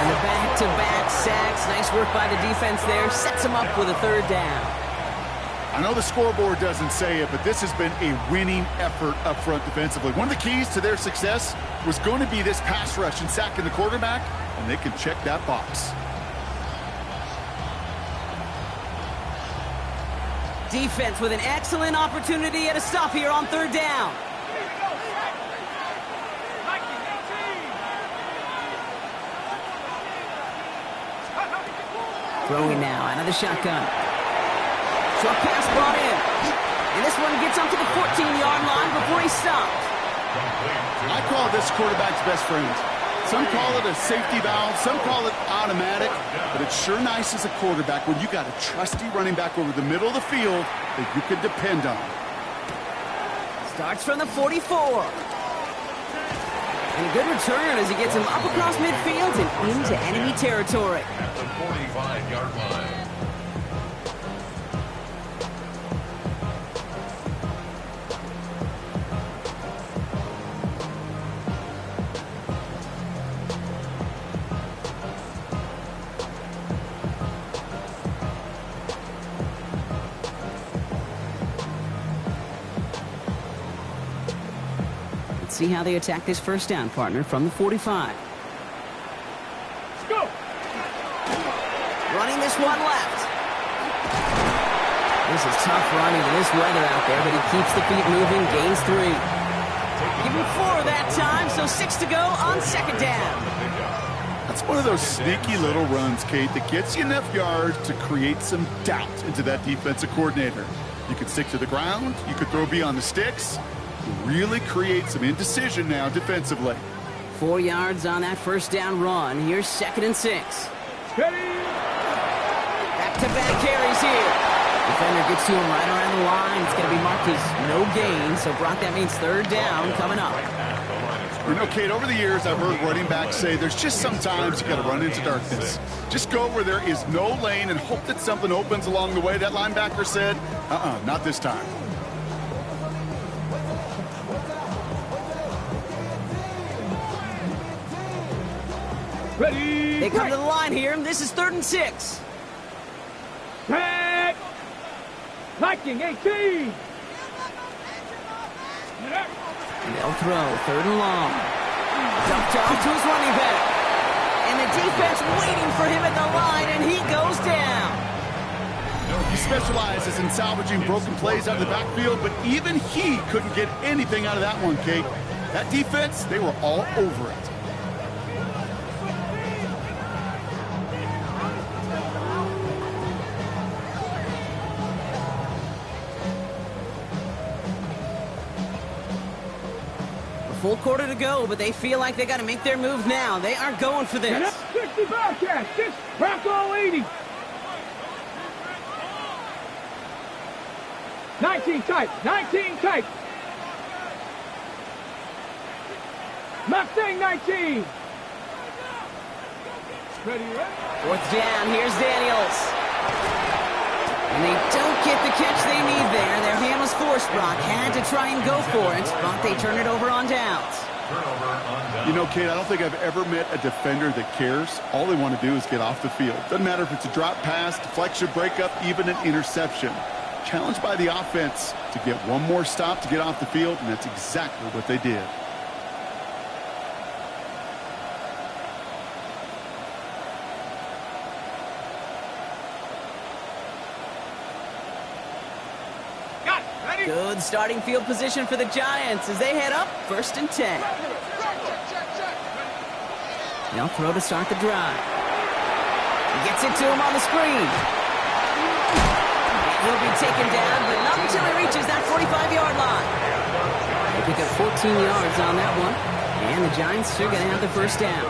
A: And the back-to-back sacks. Nice work by the defense there. Sets him up with a 3rd down.
D: I know the scoreboard doesn't say it, but this has been a winning effort up front defensively. One of the keys to their success was going to be this pass rush and sacking the quarterback, and they can check that box.
A: Defense with an excellent opportunity at a stop here on 3rd down. Throwing now out of the shotgun. Short pass brought in. And this one gets up to the 14-yard line before he's stopped.
D: I call this quarterback's best friend. Some call it a safety valve, some call it automatic, but it's sure nice as a quarterback when you got a trusty running back over the middle of the field that you can depend on.
A: Starts from the 44. And a good return as he gets him up across midfield and into enemy territory.
B: At the 45-yard line.
A: See how they attack this 1st down, partner, from the 45.
C: Let's go.
A: Running this one left. This is tough running in this weather out there, but he keeps the feet moving, gains 3. Give him 4 that time, so 6 to go on 2nd down.
D: That's one of those sneaky little runs, Kate, that gets you enough yards to create some doubt into that defensive coordinator. You could stick to the ground, you could throw beyond the sticks, really create some indecision now defensively.
A: 4 yards on that 1st down run. Here's 2nd and 6.
C: Ready.
A: Back-to-back carries here. Defender gets to him right around the line. It's going to be marked as no gain. So, Brock, that means 3rd down coming up.
D: You know, Kate, over the years, I've heard running backs say there's just sometimes you got to run into darkness. Just go where there is no lane and hope that something opens along the way. That linebacker said, not this time.
C: Ready.
A: They come to the line here. This is 3rd and 6.
C: Hey. Viking 18.
A: They'll throw, 3rd and long. Dumped off to his running back. And the defense waiting for him at the line, and he goes down.
D: He specializes in salvaging broken plays out of the backfield, but even he couldn't get anything out of that one, Kate. That defense, they were all over it.
A: Full quarter to go, but they feel like they got to make their move now. They are going for this.
C: 60 Bobcats. 6 Bronco 80. 19 tight. 19 tight. Mustang 19. Ready, ready.
A: 4th down. Here's Daniels. And they don't get the catch they need there. Their hand was forced, Brock. Had to try and go for it, but they turn it over on downs.
D: You know, Kate, I don't think I've ever met a defender that cares. All they want to do is get off the field. Doesn't matter if it's a drop pass, deflection, breakup, even an interception. Challenged by the offense to get one more stop to get off the field, and that's exactly what they did.
A: Good starting field position for the Giants as they head up 1st and 10. They'll throw to start the drive. He gets it to him on the screen. He'll be taken down, but not until he reaches that 45-yard line. They pick up 14 yards on that one, and the Giants are going to have the 1st down.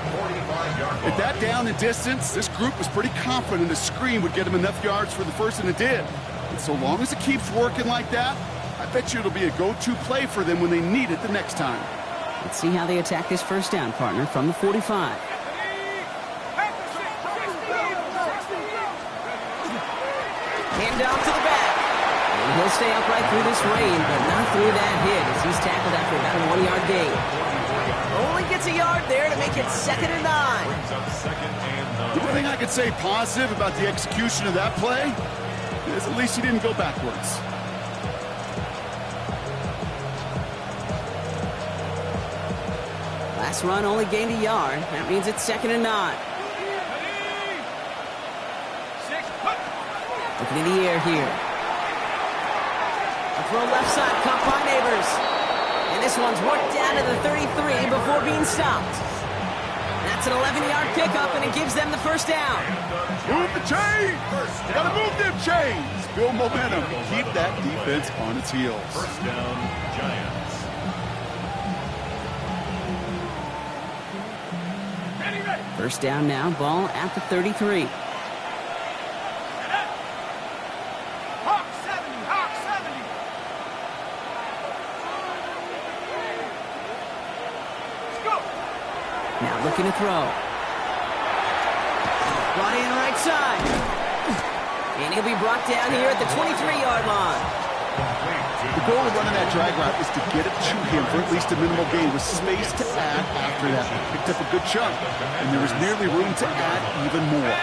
D: At that down and distance, this group was pretty confident the screen would get them enough yards for the 1st, and it did. And so long as it keeps working like that, I bet you it'll be a go-to play for them when they need it the next time.
A: Let's see how they attack this 1st down, partner, from the 45. Hand off to the back. And he'll stay upright through this rain, but not through that hit as he's tackled after about a 1-yard gain. Only gets a yard there to make it 2nd and 9.
D: The only thing I could say positive about the execution of that play is at least he didn't go backwards.
A: Last run only gained a yard. That means it's 2nd and 9. Looking in the air here. A throw left side, caught by Neighbors. And this one's worked down to the 33 before being stopped. That's an 11-yard pickup, and it gives them the 1st down.
D: Move the chains! Gotta move them chains! Build momentum. Keep that defense on its heels.
B: 1st down, Giants.
A: 1st down now, ball at the 33.
C: Hawk 70. Hawk 70. Let's go.
A: Now looking to throw. Brought in right side. And he'll be brought down here at the 23-yard line.
D: The goal of running that drag route is to get it to him for at least a minimal gain with space to add after that. He picked up a good chunk, and there was nearly room to add even more.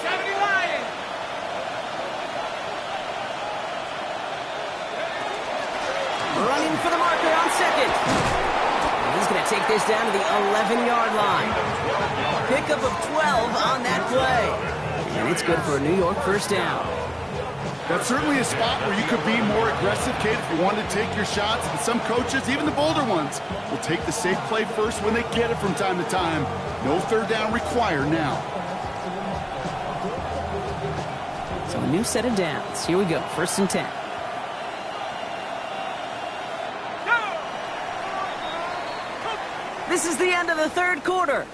C: 70 Lions.
A: Running for the marker on 2nd. And he's going to take this down to the 11-yard line. Pickup of 12 on that play. And it's good for a New York 1st down.
D: That's certainly a spot where you could be more aggressive, Kate, if you wanted to take your shots. And some coaches, even the bolder ones, will take the safe play first when they get it from time to time. No 3rd down required now.
A: So a new set of downs. Here we go, 1st and 10. This is the end of the 3rd quarter.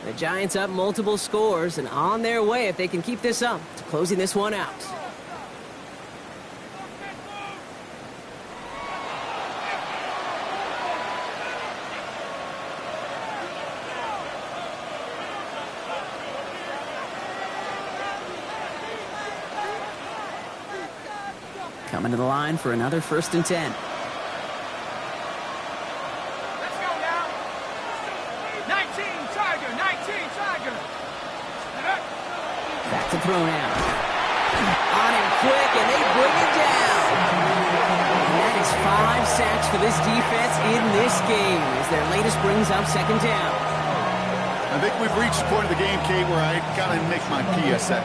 A: The Giants up multiple scores and on their way if they can keep this up to closing this one out. Coming to the line for another 1st and 10.
C: Let's go now. 19 Tiger. 19 Tiger.
A: Back to throw now. On and quick, and they bring it down. And that is 5 sacks for this defense in this game as their latest brings up second down.
D: I think we've reached the point of the game, Kate, where I got to make my PSA.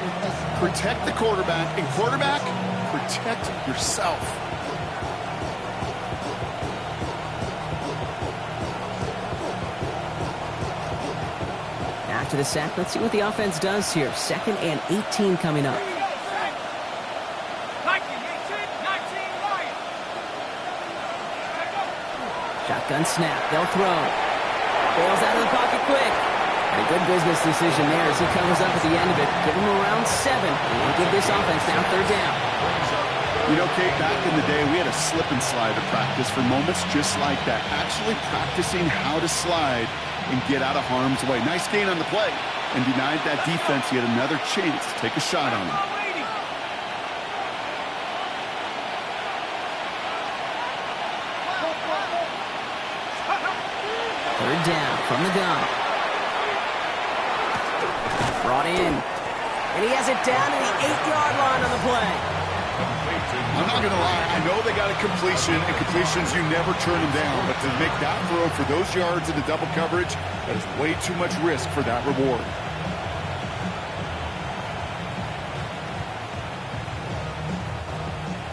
D: Protect the quarterback, and quarterback, protect yourself.
A: After the sack, let's see what the offense does here. 2nd and 18 coming up. Shotgun snap. They'll throw. Bails out of the pocket quick. And a good business decision there as he comes up at the end of it. Give him around 7. And give this offense now 3rd down.
D: You know, Kate, back in the day, we had a slip and slide to practice for moments just like that. Actually practicing how to slide and get out of harm's way. Nice gain on the play. And denied that defense yet another chance to take a shot on him.
A: 3rd down from the gun. Brought in. And he has it down to the 8-yard line on the play.
D: I'm not going to lie. I know they got a completion, and completions, you never turn them down. But to make that throw for those yards in the double coverage, that is way too much risk for that reward.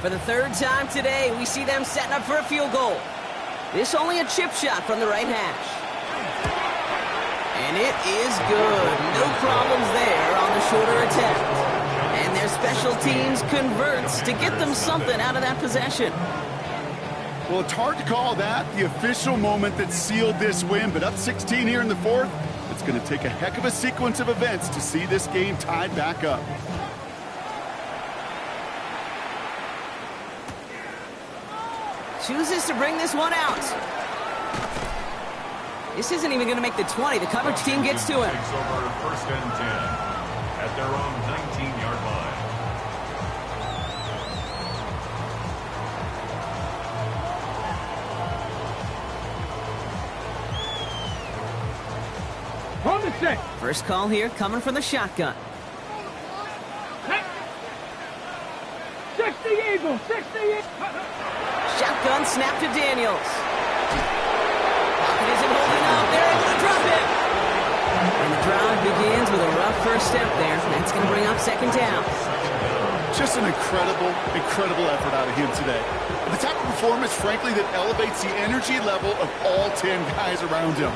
A: For the 3rd time today, we see them setting up for a field goal. This only a chip shot from the right hash. And it is good. No problems there on the shorter attempt. And their special teams converts to get them something out of that possession.
D: Well, it's hard to call that the official moment that sealed this win, but up 16 here in the 4th, it's going to take a heck of a sequence of events to see this game tied back up.
A: Chooses to bring this one out. This isn't even going to make the 20. The coverage team gets to him.
B: Takes over 1st and 10 at their own 19-yard line.
C: On the set.
A: First call here coming from the shotgun.
C: 60 Eagles, 60 Eagles.
A: Shotgun snap to Daniels. Pocket isn't holding up. They're able to drop him. And the drive begins with a rough first step there. That's going to bring up 2nd down.
D: Just an incredible effort out of him today. The type of performance, frankly, that elevates the energy level of all 10 guys around him.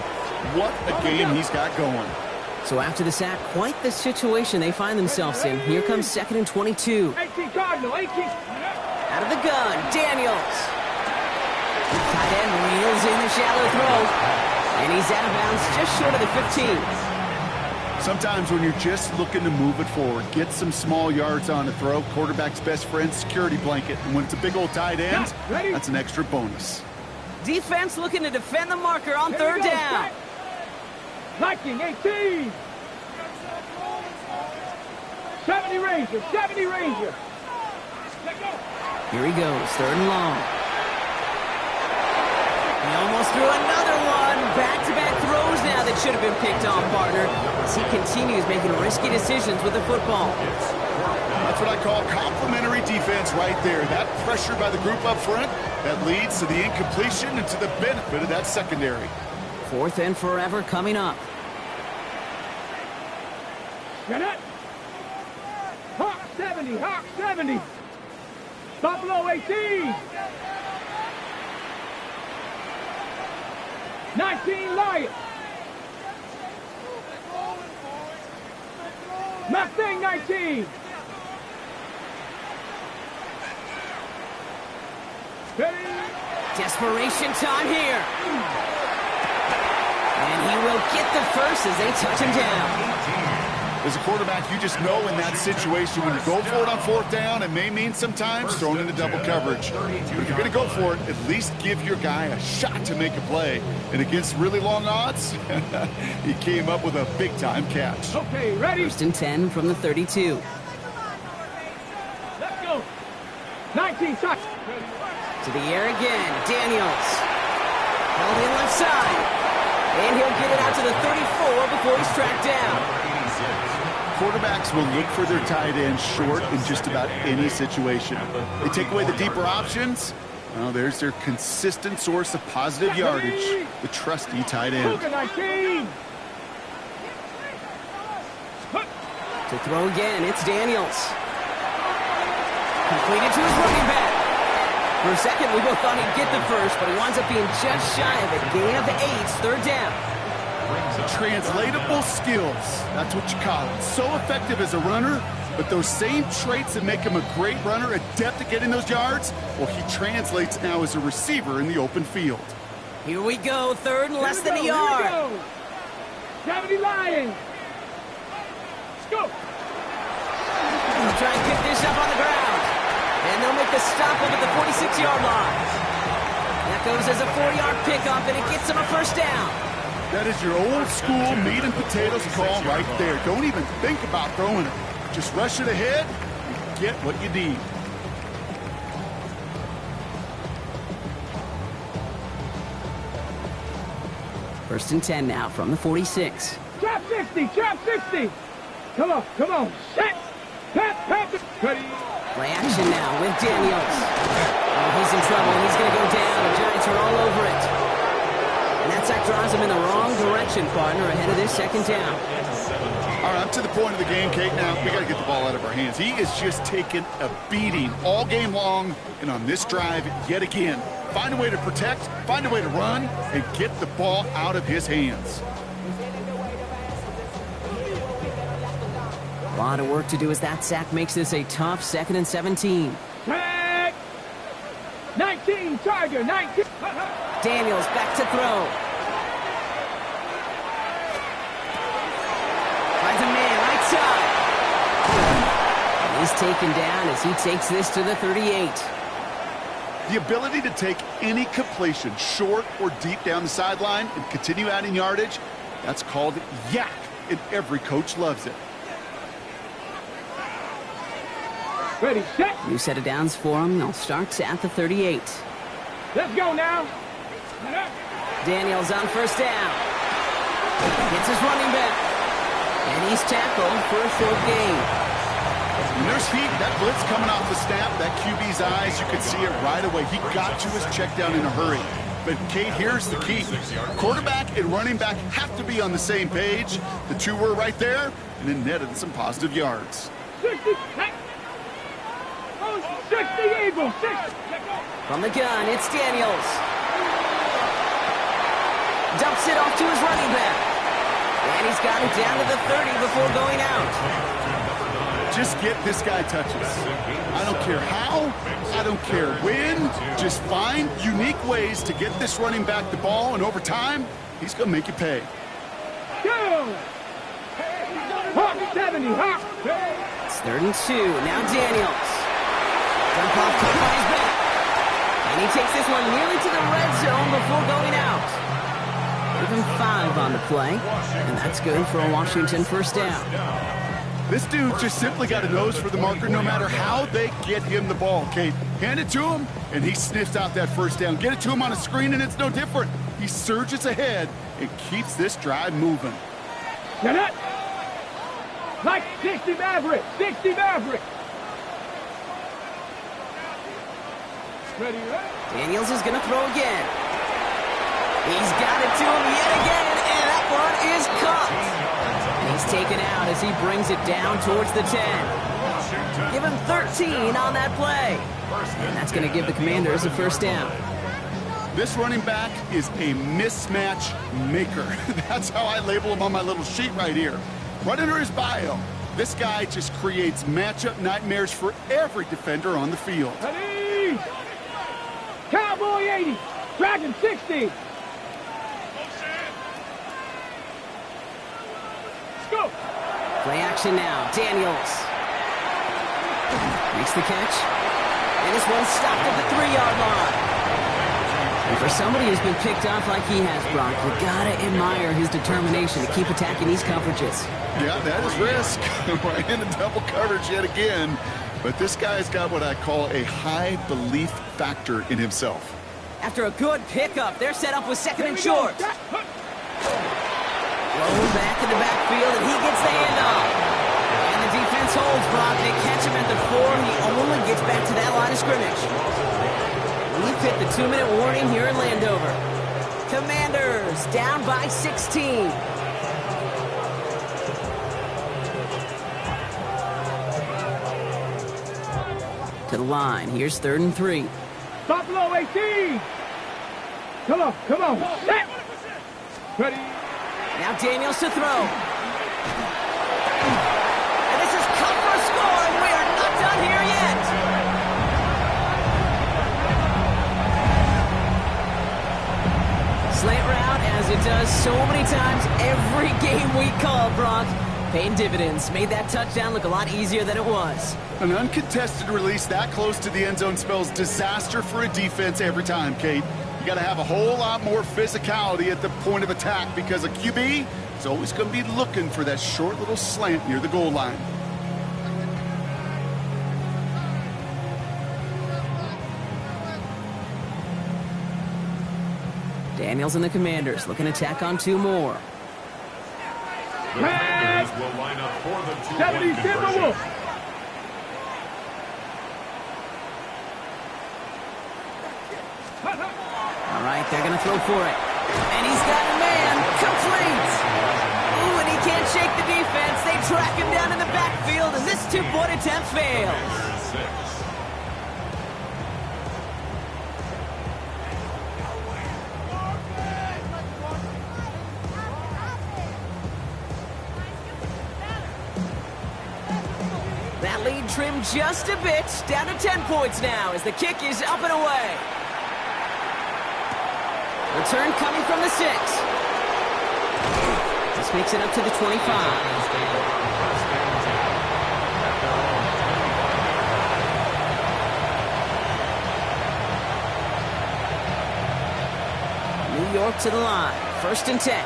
D: What a game he's got going.
A: So after the sack, quite the situation they find themselves in. Here comes 2nd and 22.
C: 18 Cardinal, 18.
A: Out of the gun, Daniels. Tight end reels in the shallow throw. And he's out of bounds just short of the 15.
D: Sometimes when you're just looking to move it forward, get some small yards on the throw, quarterback's best friend, security blanket. And when it's a big old tight end, that's an extra bonus.
A: Defense looking to defend the marker on 3rd down.
C: Viking, 18. 70 Ranger, 70 Ranger.
A: Here he goes, 3rd and long. He almost threw another one. Back-to-back throws now that should have been picked off, partner, as he continues making risky decisions with the football.
D: That's what I call complimentary defense right there. That pressure by the group up front, that leads to the incompletion and to the benefit of that secondary.
A: 4th and forever coming up.
C: Get it. Hawk 70, Hawk 70. Buffalo 18. 19 Lions. Mustang 19.
A: Desperation time here. And he will get the first as they touch him down.
D: As a quarterback, you just know in that situation when you go for it on 4th down, it may mean sometimes thrown into double coverage. But if you're going to go for it, at least give your guy a shot to make a play. And against really long odds, he came up with a big-time catch.
C: Okay, ready?
A: 1st and 10 from the 32.
C: Let's go. 19 touch.
A: To the air again, Daniels. Held in left side. And he'll get it out to the 34 before he's tracked down.
D: Quarterbacks will look for their tight end short in just about any situation. They take away the deeper options. Well, there's their consistent source of positive yardage, the trusty tight end.
A: To throw again, it's Daniels. Completed to his running back. For a second, we both thought he'd get the first, but he winds up being just shy of a gain of 8, third down.
D: Translatable skills. That's what you call it. So effective as a runner, but those same traits that make him a great runner, adept at getting those yards, well, he translates now as a receiver in the open field.
A: Here we go, third and less than a yard.
C: Gravity Lions. Let's go.
A: They'll try and pick this up on the ground. And they'll make the stop up at the 46-yard line. That goes as a 4-yard pickup, and it gets them a first down.
D: That is your old school meat and potatoes call right there. Don't even think about throwing it. Just rush it ahead and get what you need.
A: First and 10 now from the 46.
C: Trap 60, trap 60. Come on, set. Pat.
A: Play action now with Daniels. Oh, he's in trouble. He's going to go down. The Giants are all over it. And that sack drives him in the wrong direction, partner, ahead of this second down.
D: All right, up to the point of the game, Kate. Now, we got to get the ball out of our hands. He is just taking a beating all game long, and on this drive, yet again. Find a way to protect, find a way to run, and get the ball out of his hands.
A: A lot of work to do as that sack makes this a tough 2nd and 17.
C: Tag. 19, Tiger, 19.
A: Daniels back to throw. Finds a man right side. And he's taken down as he takes this to the 38.
D: The ability to take any completion, short or deep down the sideline, and continue adding yardage, that's called yak, and every coach loves it.
C: Ready, set.
A: New set of downs for him. They'll start at the 38.
C: Let's go now.
A: Daniels on first down. Gets his running back. And he's tackled for a short gain.
D: When there's heat, that blitz coming off the snap, that QB's eyes, you could see it right away. He got to his check down in a hurry. But, Kate, here's the key. Quarterback and running back have to be on the same page. The two were right there, and then netted some positive yards.
C: 60, 60 Eagles, 60.
A: From the gun, it's Daniels. Dumps it off to his running back. And he's got it down to the 30 before going out.
D: Just get this guy touches. I don't care how, I don't care when. Just find unique ways to get this running back the ball, and over time, he's going to make you pay.
C: Go! Hawk 70, Hawk.
A: It's 3rd and 2. Now Daniels. Dump off caught by his back. And he takes this one nearly to the red zone before going out. Even 5 on the play. And that's good for a Washington first down.
D: This dude just simply got a nose for the marker no matter how they get him the ball, Kate. Hand it to him, and he sniffs out that first down. Get it to him on a screen, and it's no different. He surges ahead and keeps this drive moving.
C: Get it! Like 60 Maverick, 60 Maverick. Ready,
A: Daniels is going to throw again. He's got it to him yet again, and that one is caught. He's taken out as he brings it down towards the 10. Give him 13 on that play. And that's going to give the Commanders a first down.
D: This running back is a mismatch maker. That's how I label him on my little sheet right here. Right under his bio, this guy just creates matchup nightmares for every defender on the field.
C: Ready! Cowboy 80, Dragon 60. Let's go.
A: Play action now. Daniels makes the catch. And this one's stopped at the 3-yard line. And for somebody who's been picked off like he has, Brock, you gotta admire his determination to keep attacking these coverages.
D: Yeah, that is risk. We're in a double coverage yet again. But this guy's got what I call a high belief factor in himself.
A: After a good pickup, they're set up with 2nd and short. Rolling back in the backfield, and he gets the handoff. 2-minute warning here in Landover. Commanders down by 16. To the line. Here's 3rd and 3.
C: Buffalo 18. Come on. Set. Ready.
A: Now Daniels to throw. And this is cut for a score, and we are not done here yet. Slant route, as it does so many times every game we call, Brock. Paying dividends. Made that touchdown look a lot easier than it was.
D: An uncontested release that close to the end zone spells disaster for a defense every time, Kate. You got to have a whole lot more physicality at the point of attack because a QB is always going to be looking for that short little slant near the goal line.
A: Daniels and the Commanders looking to tack on 2 more.
B: The Commanders will line up for the 2-point conversion.
A: All right, they're going to throw for it. And he's got a man. Complete. Ooh, and he can't shake the defense. They track him down in the backfield, and this 2-point attempt fails. That lead trimmed just a bit. Down to 10 points now as the kick is up and away. Return coming from the 6. This makes it up to the 25. New York to the line. 1st and 10.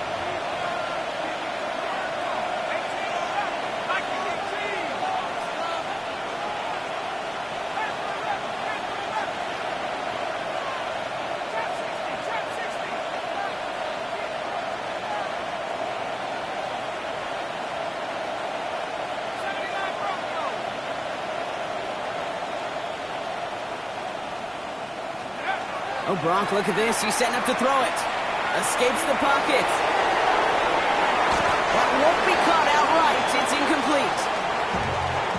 A: Oh, Bronk, look at this. He's setting up to throw it. Escapes the pocket. That won't be caught outright. It's incomplete.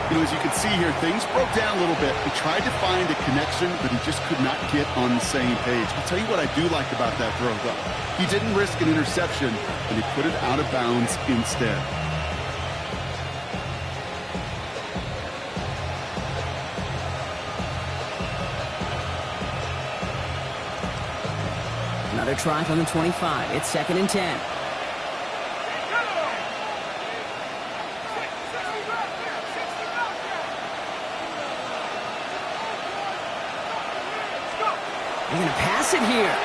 D: You know, as you can see here, things broke down a little bit. He tried to find a connection, but he just could not get on the same page. I'll tell you what I do like about that throw, though. He didn't risk an interception, and he put it out of bounds instead.
A: Another try from the 25. It's 2nd and 10. They're going to pass it here.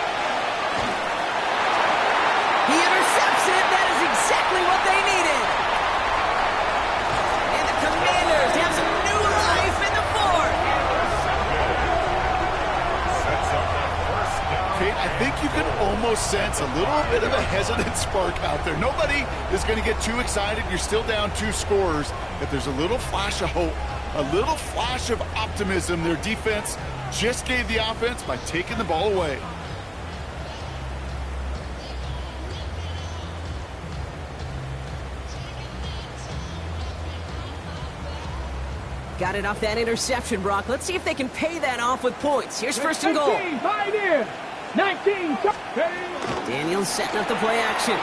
A: He intercepts it. That is exactly what they needed. And the Commanders have some new life in the 4th.
D: Kate, I think you can almost sense a little bit of a hesitant spark out there. Nobody is going to get too excited. You're still down 2 scores, but there's a little flash of hope, a little flash of optimism. Their defense just gave the offense by taking the ball away.
A: Got it off that interception, Brock. Let's see if they can pay that off with points. Here's 1st and goal.
C: 19.
A: Daniels setting up the play action.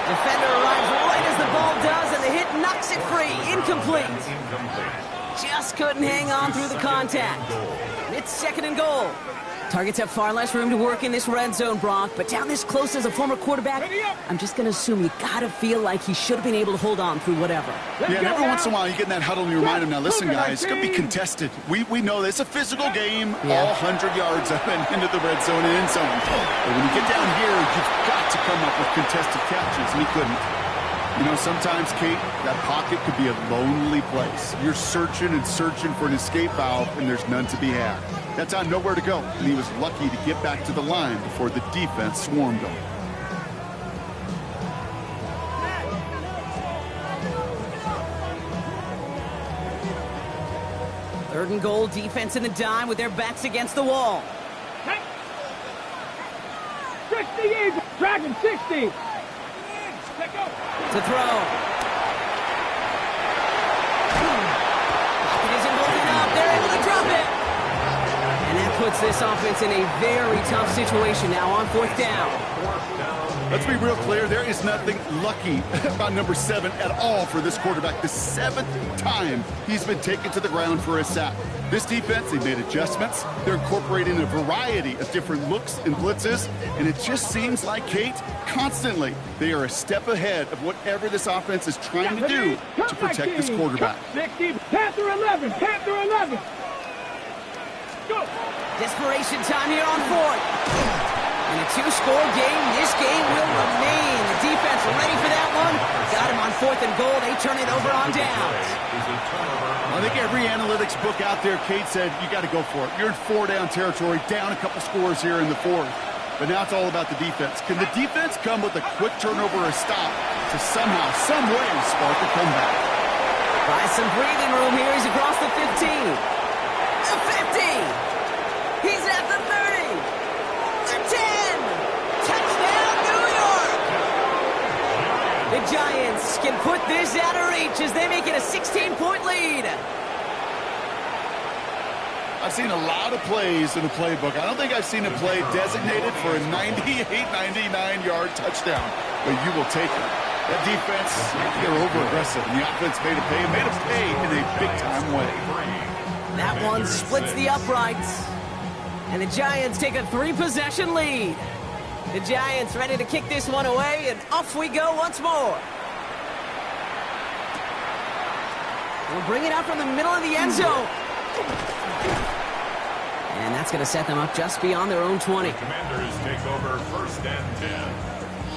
A: Defender arrives right as the ball does, and the hit knocks it free. Incomplete. Just couldn't hang on through the contact. It's 2nd and goal. Targets have far less room to work in this red zone, Brock, but down this close as a former quarterback, I'm just going to assume you got to feel like he should have been able to hold on through whatever.
D: Yeah, and every once in a while you get in that huddle and you remind him, now listen, guys, it's going to be contested. We know this. It's a physical game, all 100 yards up and into the red zone and end zone. But when you get down here, you've got to come up with contested catches, and he couldn't. You know, sometimes, Kate, that pocket could be a lonely place. You're searching and searching for an escape valve, and there's none to be had. That time, nowhere to go, and he was lucky to get back to the line before the defense swarmed him.
A: Third and goal, defense in the dime with their backs against the wall.
C: 60 Eagles, Dragon 60.
A: To throw. It isn't holding up. They're able to drop it. And that puts this offense in a very tough situation now on fourth down.
D: Let's be real clear. There is nothing lucky about number 7 at all for this quarterback. The 7th time he's been taken to the ground for a sack. This defense, they've made adjustments. They're incorporating a variety of different looks and blitzes, and it just seems like, Kate, constantly they are a step ahead of whatever this offense is trying to do to protect this quarterback.
C: 60, Panther 11, Panther 11. Go.
A: Desperation time here on fourth. In a two-score game, this game will remain. The defense ready for that one. Got him on fourth and goal. They turn it over on downs.
D: I think every analytics book out there, Kate, said you got to go for it. You're in 4-down territory, down a couple scores here in the fourth. But now it's all about the defense. Can the defense come with a quick turnover or a stop to somehow, some way, spark a comeback?
A: Buy some breathing room here. He's across the 15. The 50. He's at the 30. The 10. Touchdown, New York. The Giants can put this out of reach as they make it a 16-point lead.
D: I've seen a lot of plays in the playbook. I don't think I've seen a play designated for a 98, 99-yard touchdown, but you will take it. That defense, they're over-aggressive, and the offense made a pay in a big-time way.
A: That one splits the uprights, and the Giants take a 3-possession lead. The Giants ready to kick this one away, and off we go once more. We'll bring it out from the middle of the end zone. And that's going to set them up just beyond their own 20.
B: The Commanders take over first and 10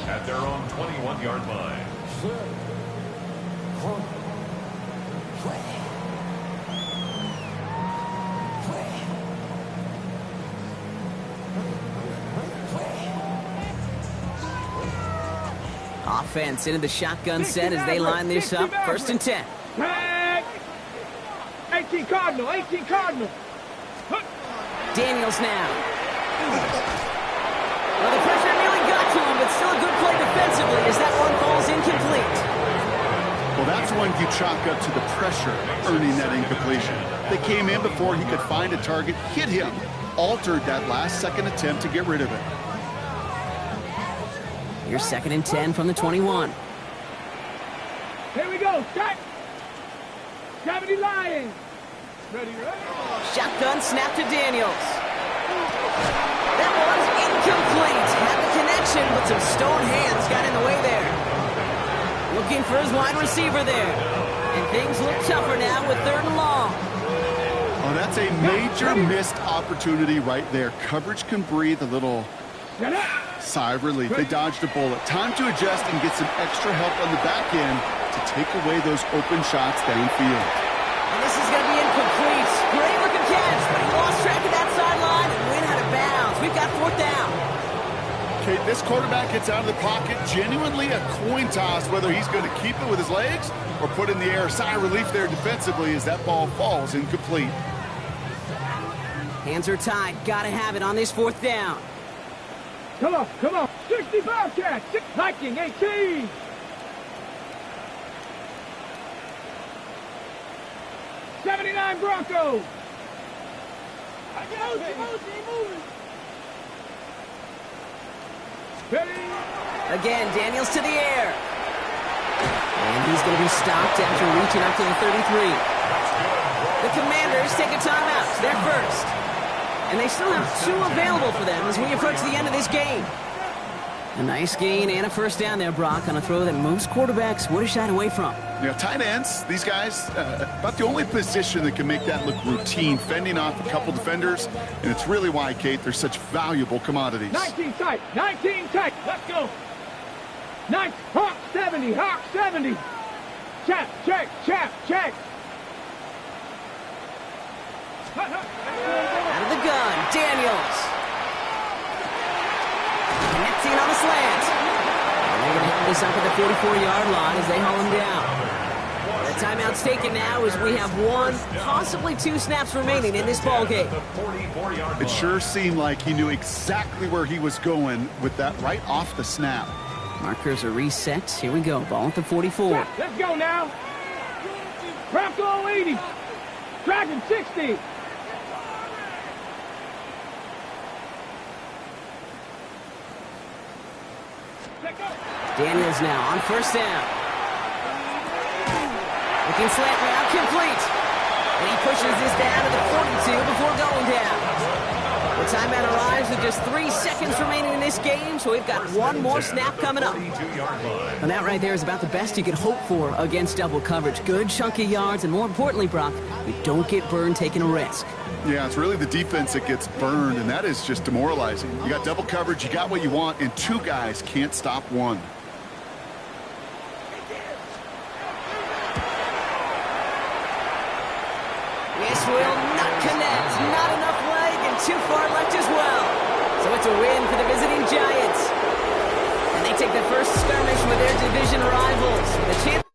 B: at their own 21-yard line.
A: Offense into the shotgun set as they line this up. First and 10.
C: 18 Cardinal, 18 Cardinal.
A: Daniels now. Well, the pressure nearly got to him, but still a good play defensively as that one falls incomplete.
D: Well, that's one you chalk up to the pressure earning that incompletion. They came in before he could find a target, hit him, altered that last-second attempt to get rid of it.
A: Here's second and 10 from the 21.
C: Here we go, start. 70 Lions. Ready.
A: Shotgun snap to Daniels. That one's incomplete. Had the connection, but some stone hands got in the way there. Looking for his wide receiver there. And things look tougher now with third and long.
D: Oh, that's a major missed opportunity right there. Coverage can breathe a little sigh of relief. They dodged a bullet. Time to adjust and get some extra help on the back end to take away those open shots downfield.
A: And this is going to be incomplete. Great looking catch, but he lost track of that sideline and went out of bounds. We've got fourth down.
D: Okay, this quarterback gets out of the pocket. Genuinely a coin toss whether he's going to keep it with his legs or put in the air. Sigh of relief there defensively as that ball falls incomplete.
A: Hands are tied. Got to have it on this fourth down.
C: Come on. 60 Bobcats. Viking 18. '79 Broncos.
A: Again, Daniels to the air. And he's going to be stopped after reaching up to the 33. The Commanders take a timeout. They're first. And they still have 2 available for them as we approach the end of this game. A nice gain and a first down there, Brock, on a throw that most quarterbacks would have shied away from.
D: Yeah, tight ends, these guys, about the only position that can make that look routine, fending off a couple defenders, and it's really why, Kate, they're such valuable commodities.
C: 19 tight. Let's go. Nice. Hawk 70. Check.
A: Out of the gun, Daniels. Connecting on the slant. And they're going to have this up at the 44-yard line as they haul him down. The Timeout's taken now as we have 1, possibly 2 snaps remaining in this ball game.
D: It sure seemed like he knew exactly where he was going with that right off the snap.
A: Markers are reset. Here we go. Ball at the 44.
C: Let's go now. Bronco 80. Dragon 60.
A: Daniels now on first down. Looking slant route, complete. And he pushes this down to the 42 before going down. The timeout arrives with just 3 seconds remaining in this game, so we've got 1 more snap coming up. And that right there is about the best you could hope for against double coverage. Good chunky yards, and more importantly, Brock, we don't get burned taking a risk.
D: Yeah, it's really the defense that gets burned, and that is just demoralizing. You got double coverage, you got what you want, and 2 guys can't stop one.
A: This will not connect. Not enough leg and too far left as well. So it's a win for the visiting Giants. And they take the first skirmish with their division rivals. The champ